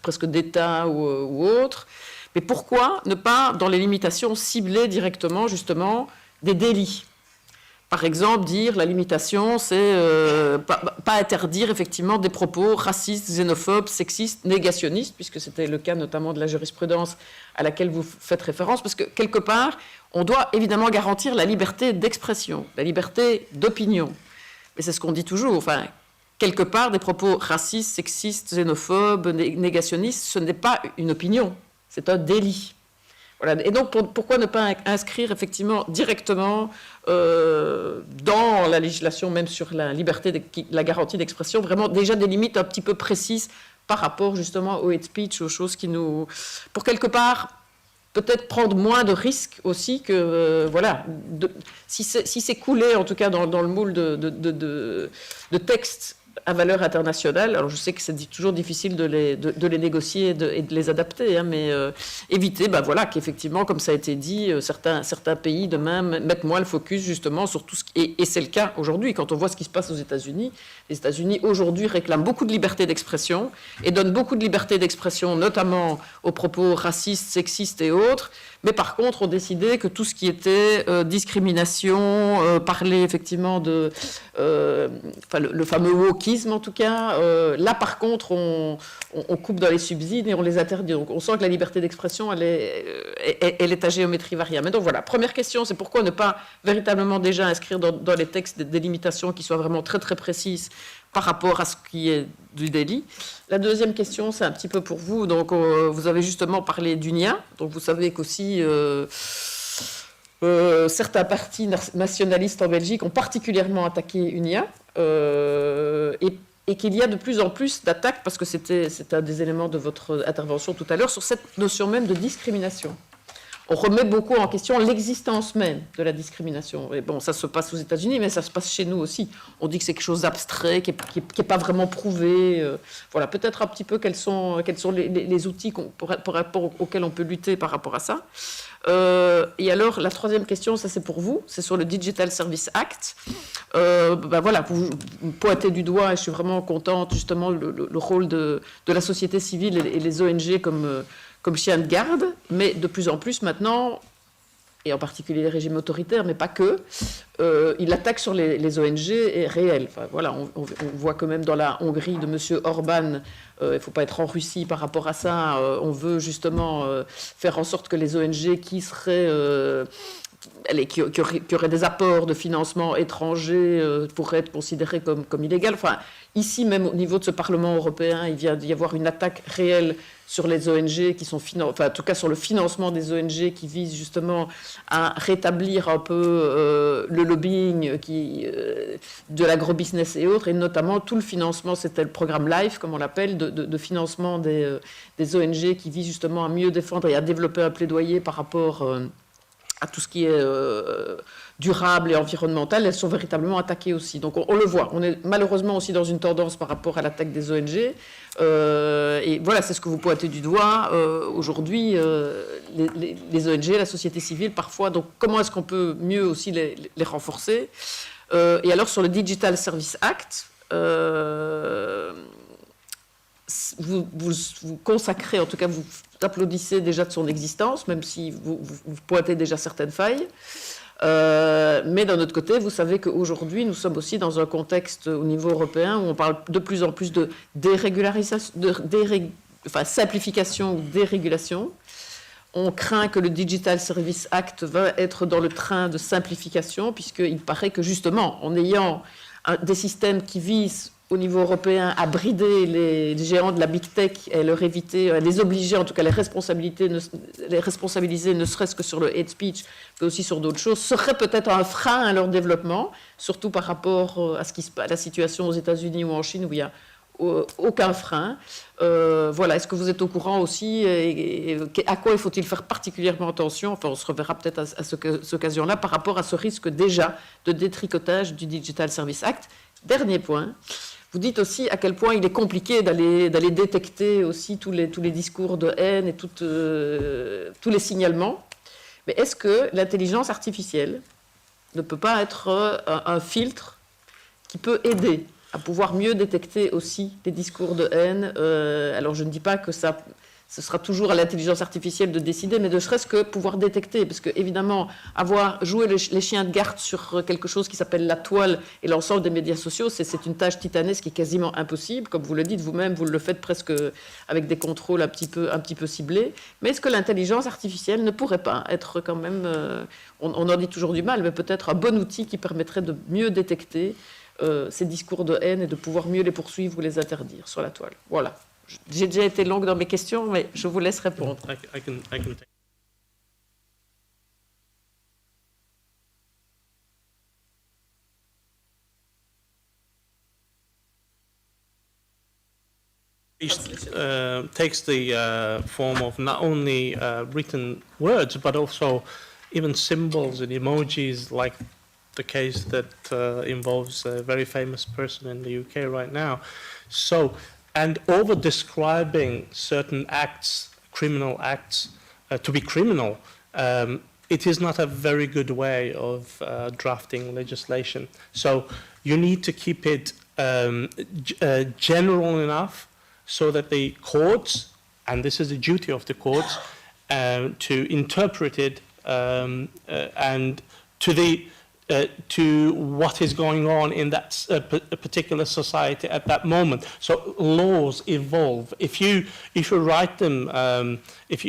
presque d'État ou autre, mais pourquoi ne pas, dans les limitations, cibler directement, justement, des délits ? Par exemple, dire la limitation, c'est pas interdire effectivement des propos racistes, xénophobes, sexistes, négationnistes, puisque c'était le cas notamment de la jurisprudence à laquelle vous faites référence, parce que quelque part, on doit évidemment garantir la liberté d'expression, la liberté d'opinion. Mais c'est ce qu'on dit toujours, enfin, quelque part, des propos racistes, sexistes, xénophobes, négationnistes, ce n'est pas une opinion, c'est un délit. Voilà. Et donc, pourquoi ne pas inscrire effectivement directement dans la législation, même sur la liberté, la garantie d'expression, vraiment déjà des limites un petit peu précises par rapport justement au hate speech, aux choses qui nous... Pour quelque part, peut-être prendre moins de risques aussi que... voilà, si c'est coulé, en tout cas dans le moule de textes à valeur internationale, alors je sais que c'est toujours difficile de les négocier et de les adapter, hein, mais éviter voilà, qu'effectivement, comme ça a été dit, certains pays demain mettent moins le focus justement sur tout ce qui... Et c'est le cas aujourd'hui, quand on voit ce qui se passe aux États-Unis. Les États-Unis aujourd'hui réclament beaucoup de liberté d'expression et donnent beaucoup de liberté d'expression, notamment aux propos racistes, sexistes et autres, mais par contre ont décidé que tout ce qui était discrimination, parler effectivement de... le fameux wokisme en tout cas, là par contre on coupe dans les subsides et on les interdit. Donc on sent que la liberté d'expression elle est à géométrie variable. Mais donc voilà, première question, c'est pourquoi ne pas véritablement déjà inscrire dans les textes des limitations qui soient vraiment très très précises par rapport à ce qui est du délit. La deuxième question, c'est un petit peu pour vous. Donc vous avez justement parlé d'UNIA, donc vous savez qu'aussi... certains partis nationalistes en Belgique ont particulièrement attaqué UNIA et qu'il y a de plus en plus d'attaques, parce que c'était un des éléments de votre intervention tout à l'heure, sur cette notion même de discrimination. On remet beaucoup en question l'existence même de la discrimination. Et bon, ça se passe aux États-Unis, mais ça se passe chez nous aussi. On dit que c'est quelque chose d'abstrait, qui n'est pas vraiment prouvé. Voilà, peut-être un petit peu quels sont les outils auxquels on peut lutter par rapport à ça. Et alors, la troisième question, ça c'est pour vous, c'est sur le Digital Service Act. Voilà, vous pointez du doigt, et je suis vraiment contente, justement, le rôle de la société civile et les ONG comme chien de garde, mais de plus en plus maintenant, et en particulier les régimes autoritaires, mais pas que. L'attaque sur les ONG est réelle. Enfin, voilà, on voit que même dans la Hongrie de M. Orban, il ne faut pas être en Russie par rapport à ça, on veut justement faire en sorte que les ONG qui seraient... qui auraient des apports de financement étrangers pourraient être considérés comme illégales. Enfin, ici, même au niveau de ce Parlement européen, il vient d'y avoir une attaque réelle sur les ONG qui sont enfin, en tout cas sur le financement des ONG qui visent justement à rétablir un peu le lobbying de l'agrobusiness et autres, et notamment tout le financement, c'était le programme LIFE, comme on l'appelle, de financement des ONG qui visent justement à mieux défendre et à développer un plaidoyer par rapport à tout ce qui est durable et environnemental. Elles sont véritablement attaquées aussi. Donc on le voit, on est malheureusement aussi dans une tendance par rapport à l'attaque des ONG. Et voilà, c'est ce que vous pointez du doigt. Aujourd'hui, les ONG, la société civile, parfois, donc comment est-ce qu'on peut mieux aussi les renforcer? Et alors sur le Digital Service Act, vous consacrez, en tout cas vous applaudissez déjà de son existence, même si vous pointez déjà certaines failles. Mais d'un autre côté, vous savez qu'aujourd'hui, nous sommes aussi dans un contexte au niveau européen où on parle de plus en plus de dérégularisation, simplification ou dérégulation. On craint que le Digital Service Act va être dans le train de simplification, puisqu'il paraît que justement, en ayant des systèmes qui visent au niveau européen à brider les géants de la big tech et leur éviter, à les obliger, en tout cas les responsabiliser, ne serait-ce que sur le hate speech, mais aussi sur d'autres choses, serait peut-être un frein à leur développement, surtout par rapport à la situation aux États-Unis ou en Chine où il n'y a aucun frein. Voilà, est-ce que vous êtes au courant aussi et à quoi faut-il faire particulièrement attention? Enfin, on se reverra peut-être à cette occasion-là par rapport à ce risque déjà de détricotage du Digital Service Act. Dernier point. Vous dites aussi à quel point il est compliqué d'aller détecter aussi tous les discours de haine et tous les signalements. Mais est-ce que l'intelligence artificielle ne peut pas être un filtre qui peut aider à pouvoir mieux détecter aussi les discours de haine? Alors je ne dis pas que ce sera toujours à l'intelligence artificielle de décider, mais ne serait-ce que pouvoir détecter, parce que évidemment, jouer les chiens de garde sur quelque chose qui s'appelle la toile et l'ensemble des médias sociaux, c'est une tâche titanesque et quasiment impossible. Comme vous le dites vous-même, vous le faites presque avec des contrôles un petit peu ciblés. Mais est-ce que l'intelligence artificielle ne pourrait pas être quand même, on en dit toujours du mal, mais peut-être un bon outil qui permettrait de mieux détecter ces discours de haine et de pouvoir mieux les poursuivre ou les interdire sur la toile? Voilà. J'ai déjà été longue dans mes questions, mais je vous laisse répondre. I can take. Takes the form of not only written words, but also even symbols and emojis, like the case that involves a very famous person in the UK right now. And over-describing certain acts, criminal acts, to be criminal, it is not a very good way of drafting legislation. So you need to keep it general enough so that the courts, and this is the duty of the courts, to interpret it and to what is going on in that particular society at that moment. So laws evolve. If you write them, if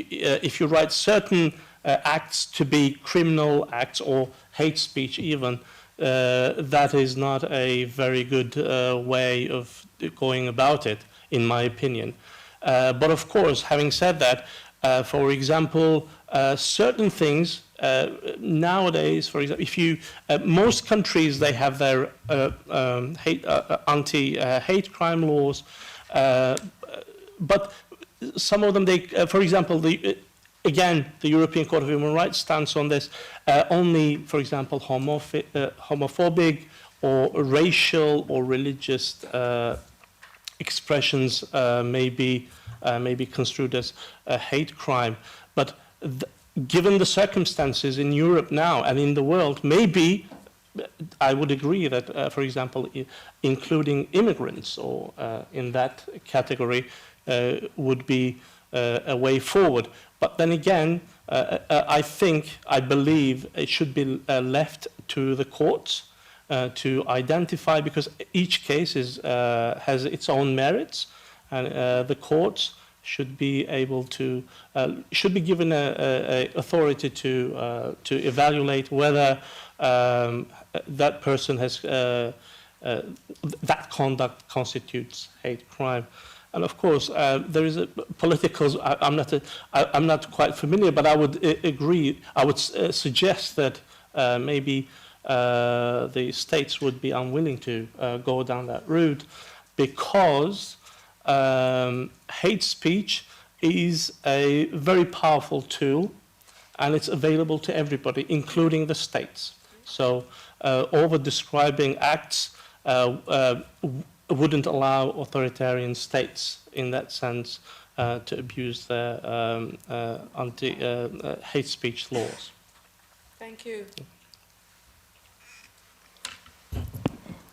you write certain acts to be criminal acts or hate speech even, that is not a very good way of going about it, in my opinion. But of course, having said that, for example, certain things nowadays, for example, if you most countries, they have their anti-hate crime laws, but some of them, for example, again, the European Court of Human Rights stands on this. Only, for example, homophobic or racial or religious expressions may be construed as a hate crime, but given the circumstances in Europe now and in the world, maybe I would agree that, for example, including immigrants or in that category would be a way forward. But then again, I believe it should be left to the courts to identify, because each case has its own merits, and the courts should be able to should be given a authority to evaluate whether that person has that conduct constitutes hate crime. And of course, there is a political. I'm not quite familiar, but I would agree. I would suggest that maybe the states would be unwilling to go down that route, because hate speech is a very powerful tool, and it's available to everybody, including the states. So over-describing acts wouldn't allow authoritarian states, in that sense, to abuse their hate speech laws. Thank you.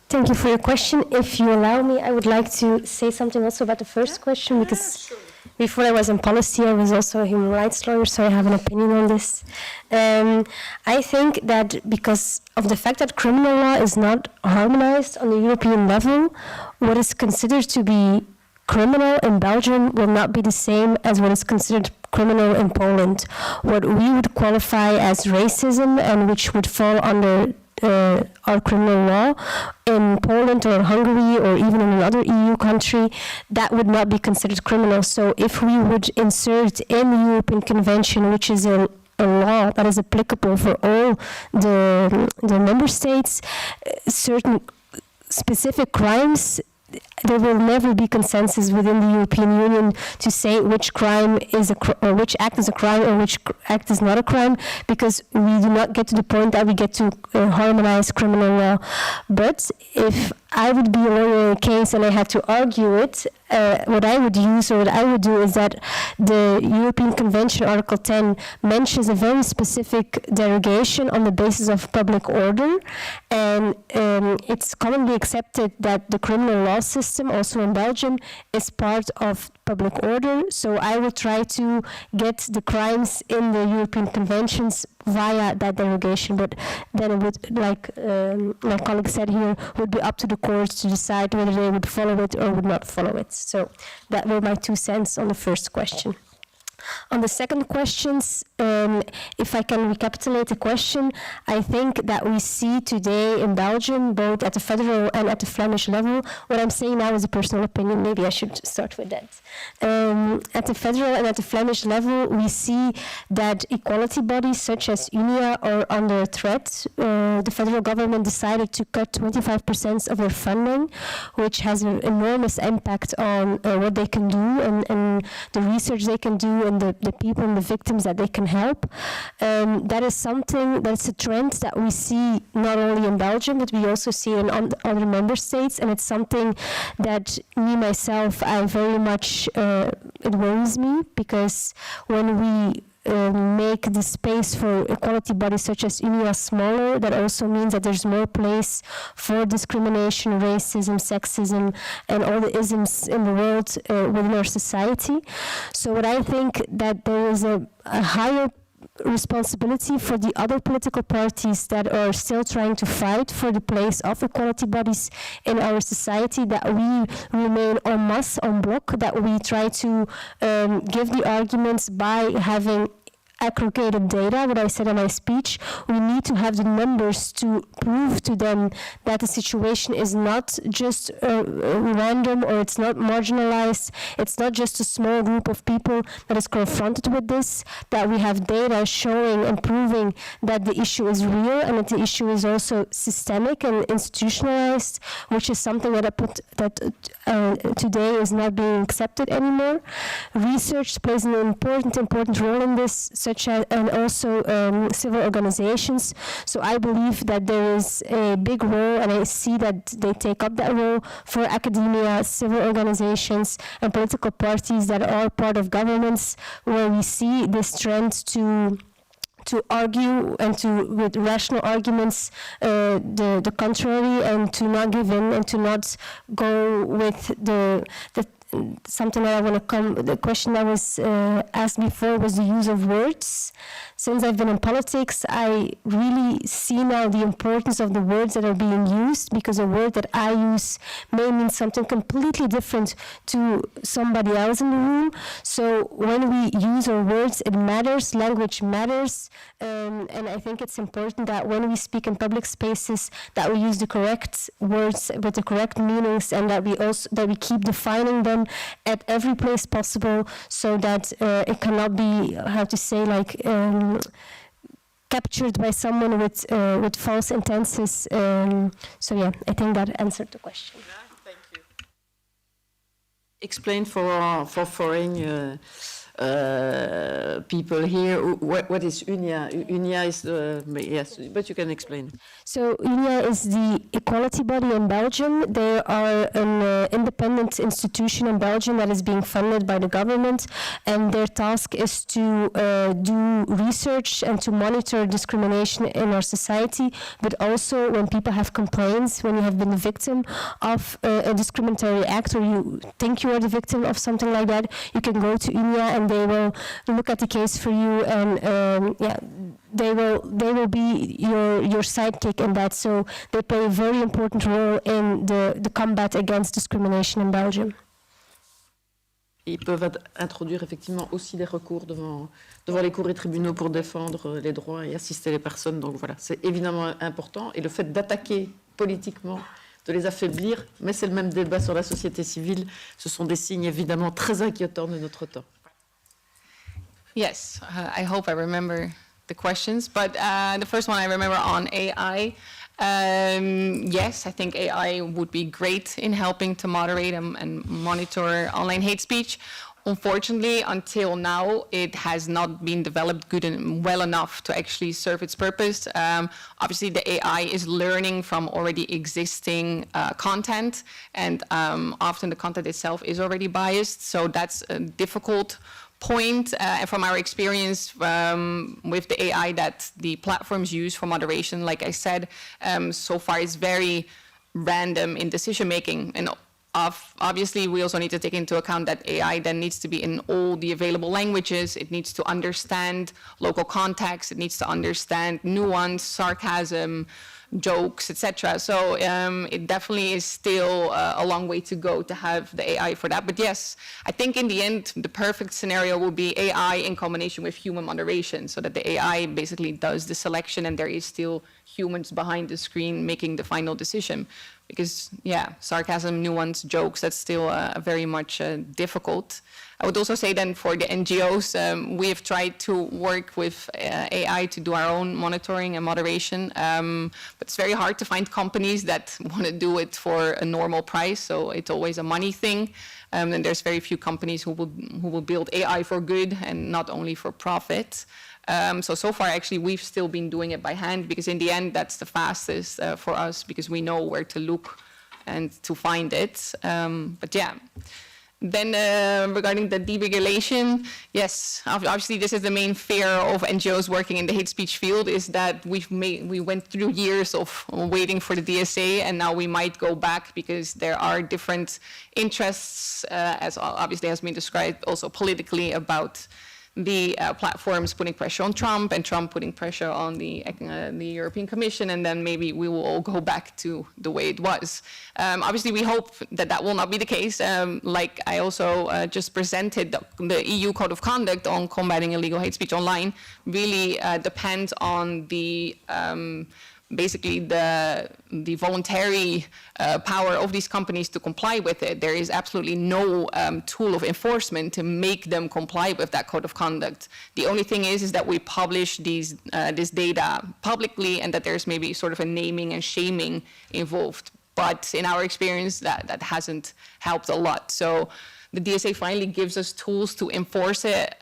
Thank you for your question. If you allow me, I would like to say something also about the first question, because before I was in policy, I was also a human rights lawyer, so I have an opinion on this. I think that because of the fact that criminal law is not harmonized on the European level, what is considered to be criminal in Belgium will not be the same as what is considered criminal in Poland. What we would qualify as racism, and which would fall under our criminal law in Poland or Hungary or even in another EU country, that would not be considered criminal. So if we would insert in the European Convention, which is a law that is applicable for all the member states, certain specific crimes, there will never be consensus within the European Union to say which crime is or which act is a crime or which act is not a crime, because we do not get to the point that we get to harmonize criminal law. But if I would be a lawyer in a case and I had to argue it, what I would use or what I would do is that the European Convention, Article 10, mentions a very specific derogation on the basis of public order, and it's commonly accepted that the criminal law system, also in Belgium, is part of public order. So I would try to get the crimes in the European conventions via that derogation, but then it would, like my colleague said here, would be up to the courts to decide whether they would follow it or would not follow it. So that were my 2 cents on the first question. On the second questions, if I can recapitulate the question, I think that we see today in Belgium, both at the federal and at the Flemish level, what I'm saying now is a personal opinion, maybe I should start with that. At the federal and at the Flemish level, we see that equality bodies such as UNIA are under threat. The federal government decided to cut 25% of their funding, which has an enormous impact on what they can do and the research they can do, and the people and the victims that they can help. That is something, that's a trend that we see not only in Belgium, but we also see in other member states, and it's something that me, myself, I very much, it worries me, because when we make the space for equality bodies such as UNIA smaller, that also means that there's more place for discrimination, racism, sexism, and all the isms in the world within our society. So what I think that there is a higher responsibility for the other political parties that are still trying to fight for the place of equality bodies in our society, that we remain en masse, en bloc, that we try to give the arguments by having aggregated data, what I said in my speech. We need to have the numbers to prove to them that the situation is not just random, or it's not marginalized, it's not just a small group of people that is confronted with this, that we have data showing and proving that the issue is real and that the issue is also systemic and institutionalized, which is something that today is not being accepted anymore. Research plays an important role in this, such as, and also civil organizations. So I believe that there is a big role, and I see that they take up that role for academia, civil organizations, and political parties that are part of governments, where we see this trend to argue and to, with rational arguments, the contrary, and to not give in and to not go with the something that I want to come, the question that was asked before was the use of words. Since I've been in politics, I really see now the importance of the words that are being used, because a word that I use may mean something completely different to somebody else in the room. So when we use our words, it matters, language matters, and I think it's important that when we speak in public spaces, that we use the correct words with the correct meanings, and that we keep defining them at every place possible, so that it cannot be, how to say, like captured by someone with false intentions. So yeah, I think that answered the question. Yeah, thank you. Explain for foreign people here what is UNIA. UNIA is yes, but you can explain. So UNIA is the equality body in Belgium. They are an independent institution in Belgium that is being funded by the government, and their task is to do research and to monitor discrimination in our society, but also when people have complaints, when you have been the victim of a discriminatory act, or you think you are the victim of something like that, you can go to UNIA and they will look at the case for you, and yeah, they will be your sidekick in that. So they play a very important role in the combat against discrimination in Belgium. Ils peuvent introduire effectivement aussi des recours devant les cours et tribunaux pour défendre les droits et assister les personnes. Donc voilà, c'est évidemment important. Et le fait d'attaquer politiquement, de les affaiblir, mais c'est le même débat sur la société civile, ce sont des signes évidemment très inquiétants de notre temps. Yes, I hope I remember the questions, but the first one I remember on AI. Yes, I think AI would be great in helping to moderate and monitor online hate speech. Unfortunately, until now, it has not been developed good and well enough to actually serve its purpose. Obviously, the AI is learning from already existing content, and often the content itself is already biased, so that's a difficult point. And from our experience with the AI that the platforms use for moderation, like I said, so far it's very random in decision making. And obviously, we also need to take into account that AI then needs to be in all the available languages. It needs to understand local context. It needs to understand nuance, sarcasm, jokes, etc. So it definitely is still a long way to go to have the AI for that. But yes, I think in the end, the perfect scenario would be AI in combination with human moderation, so that the AI basically does the selection and there is still humans behind the screen making the final decision. Because, yeah, sarcasm, nuance, jokes, that's still very much difficult. I would also say then for the NGOs, we have tried to work with AI to do our own monitoring and moderation, but it's very hard to find companies that want to do it for a normal price, so it's always a money thing. And there's very few companies who will build AI for good and not only for profit. So far, actually, we've still been doing it by hand, because in the end, that's the fastest for us, because we know where to look and to find it. But yeah. Then regarding the deregulation, yes, obviously this is the main fear of NGOs working in the hate speech field, is that we went through years of waiting for the DSA, and now we might go back because there are different interests, as obviously has been described also politically, about the platforms putting pressure on Trump and Trump putting pressure on the European Commission, and then maybe we will all go back to the way it was. Obviously, we hope that that will not be the case. Like I also just presented, the EU Code of Conduct on combating illegal hate speech online really depends on the basically the voluntary power of these companies to comply with it. There is absolutely no tool of enforcement to make them comply with that code of conduct. The only thing is that we publish this data publicly, and that there's maybe sort of a naming and shaming involved. But in our experience, that hasn't helped a lot. So the DSA finally gives us tools to enforce it,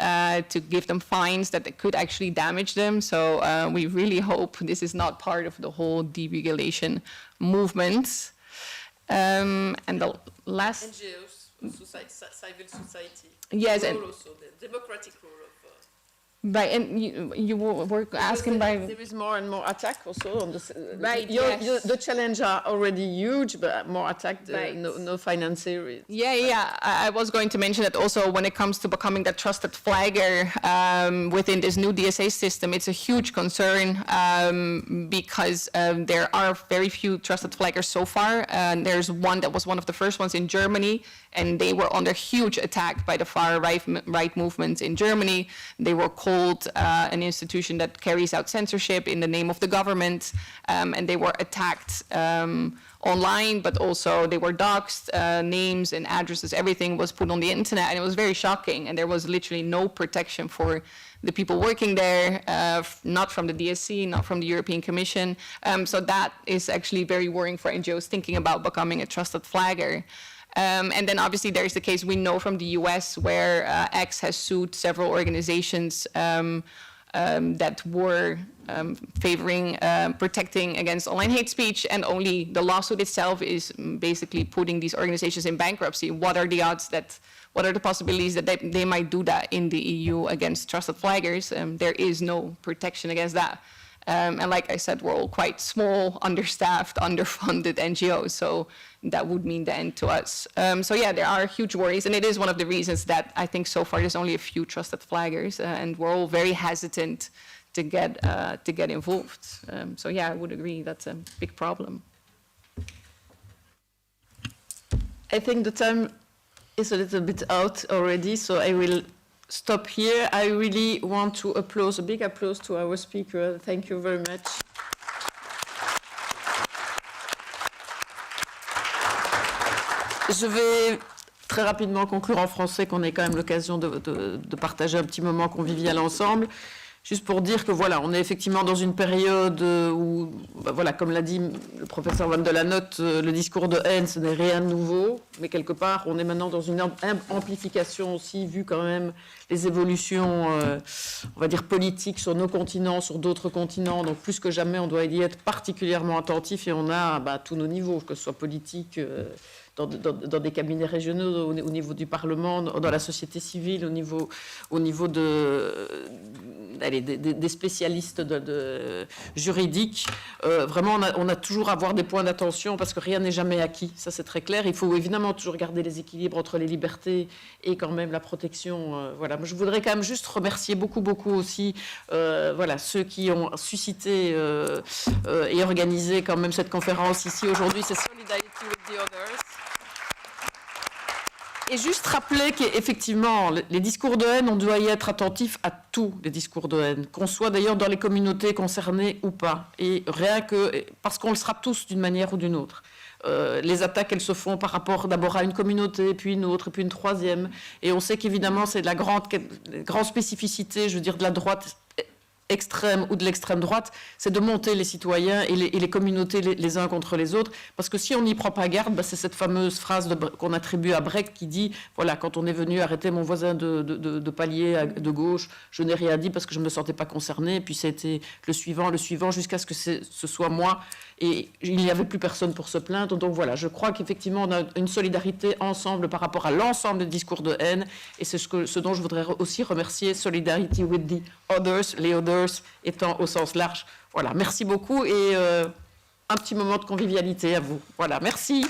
to give them fines that could actually damage them. So we really hope this is not part of the whole deregulation movement. And the last... NGOs, civil society. Yes, role also, the democratic role of... Right, and you were asking by... There is more and more attack also on the... Right, yes. The challenge are already huge, but more attack, Right. no financier. Yeah. I was going to mention that also when it comes to becoming the trusted flagger within this new DSA system, it's a huge concern because there are very few trusted flaggers so far. There's one that was one of the first ones in Germany, and they were under huge attack by the far right movement in Germany. They were called an institution that carries out censorship in the name of the government, and they were attacked online, but also they were doxxed, names and addresses, everything was put on the internet, and it was very shocking, and there was literally no protection for the people working there, not from the DSC, not from the European Commission. So that is actually very worrying for NGOs thinking about becoming a trusted flagger. And then obviously there's the case we know from the US where X has sued several organizations that were favoring protecting against online hate speech, and only the lawsuit itself is basically putting these organizations in bankruptcy. What are the odds that, what are the possibilities that they might do that in the EU against trusted flaggers? There is no protection against that. And like I said, we're all quite small, understaffed, underfunded NGOs, so that would mean the end to us. So yeah, there are huge worries, and it is one of the reasons that I think so far there's only a few trusted flaggers, and we're all very hesitant to get involved. So yeah, I would agree that's a big problem. I think the time is a little bit out already, so I will stop here. I really want to applause, a big applause to our speaker. Thank you very much. Je vais très rapidement conclure en français, qu'on ait quand même l'occasion de partager un petit moment convivial ensemble. Juste pour dire que voilà, on est effectivement dans une période où, voilà, comme l'a dit le professeur Vande de Lanotte, le discours de haine, ce n'est rien de nouveau, mais quelque part, on est maintenant dans une amplification aussi, vu quand même les évolutions, on va dire, politiques sur nos continents, sur d'autres continents. Donc plus que jamais, on doit y être particulièrement attentif, et on a tous nos niveaux, que ce soit politique, dans des cabinets régionaux, au niveau du Parlement, dans la société civile, au niveau des spécialistes juridiques. Vraiment, on a toujours à avoir des points d'attention, parce que rien n'est jamais acquis, ça c'est très clair. Il faut évidemment toujours garder les équilibres entre les libertés et quand même la protection. Voilà. Je voudrais quand même juste remercier beaucoup aussi voilà, ceux qui ont suscité et organisé quand même cette conférence ici aujourd'hui. C'est Solidarity with the Others. Et juste rappeler qu'effectivement, les discours de haine, on doit y être attentif à tous les discours de haine, qu'on soit d'ailleurs dans les communautés concernées ou pas. Et rien que, parce qu'on le sera tous d'une manière ou d'une autre. Les attaques, elles se font par rapport d'abord à une communauté, puis une autre, puis une troisième. Et on sait qu'évidemment, c'est la grande spécificité, je veux dire, de la droite extrême ou de l'extrême droite, c'est de monter les citoyens et les communautés les uns contre les autres, parce que si on n'y prend pas garde, c'est cette fameuse phrase qu'on attribue à Brecht qui dit, voilà, quand on est venu arrêter mon voisin de palier de gauche, je n'ai rien dit parce que je ne me sentais pas concerné, et puis c'était le suivant, jusqu'à ce que ce soit moi, et il n'y avait plus personne pour se plaindre. Donc voilà, je crois qu'effectivement on a une solidarité ensemble par rapport à l'ensemble des discours de haine, et c'est ce dont je voudrais aussi remercier Solidarity with the Others, les others étant au sens large. Voilà, merci beaucoup, et un petit moment de convivialité à vous. Voilà, merci.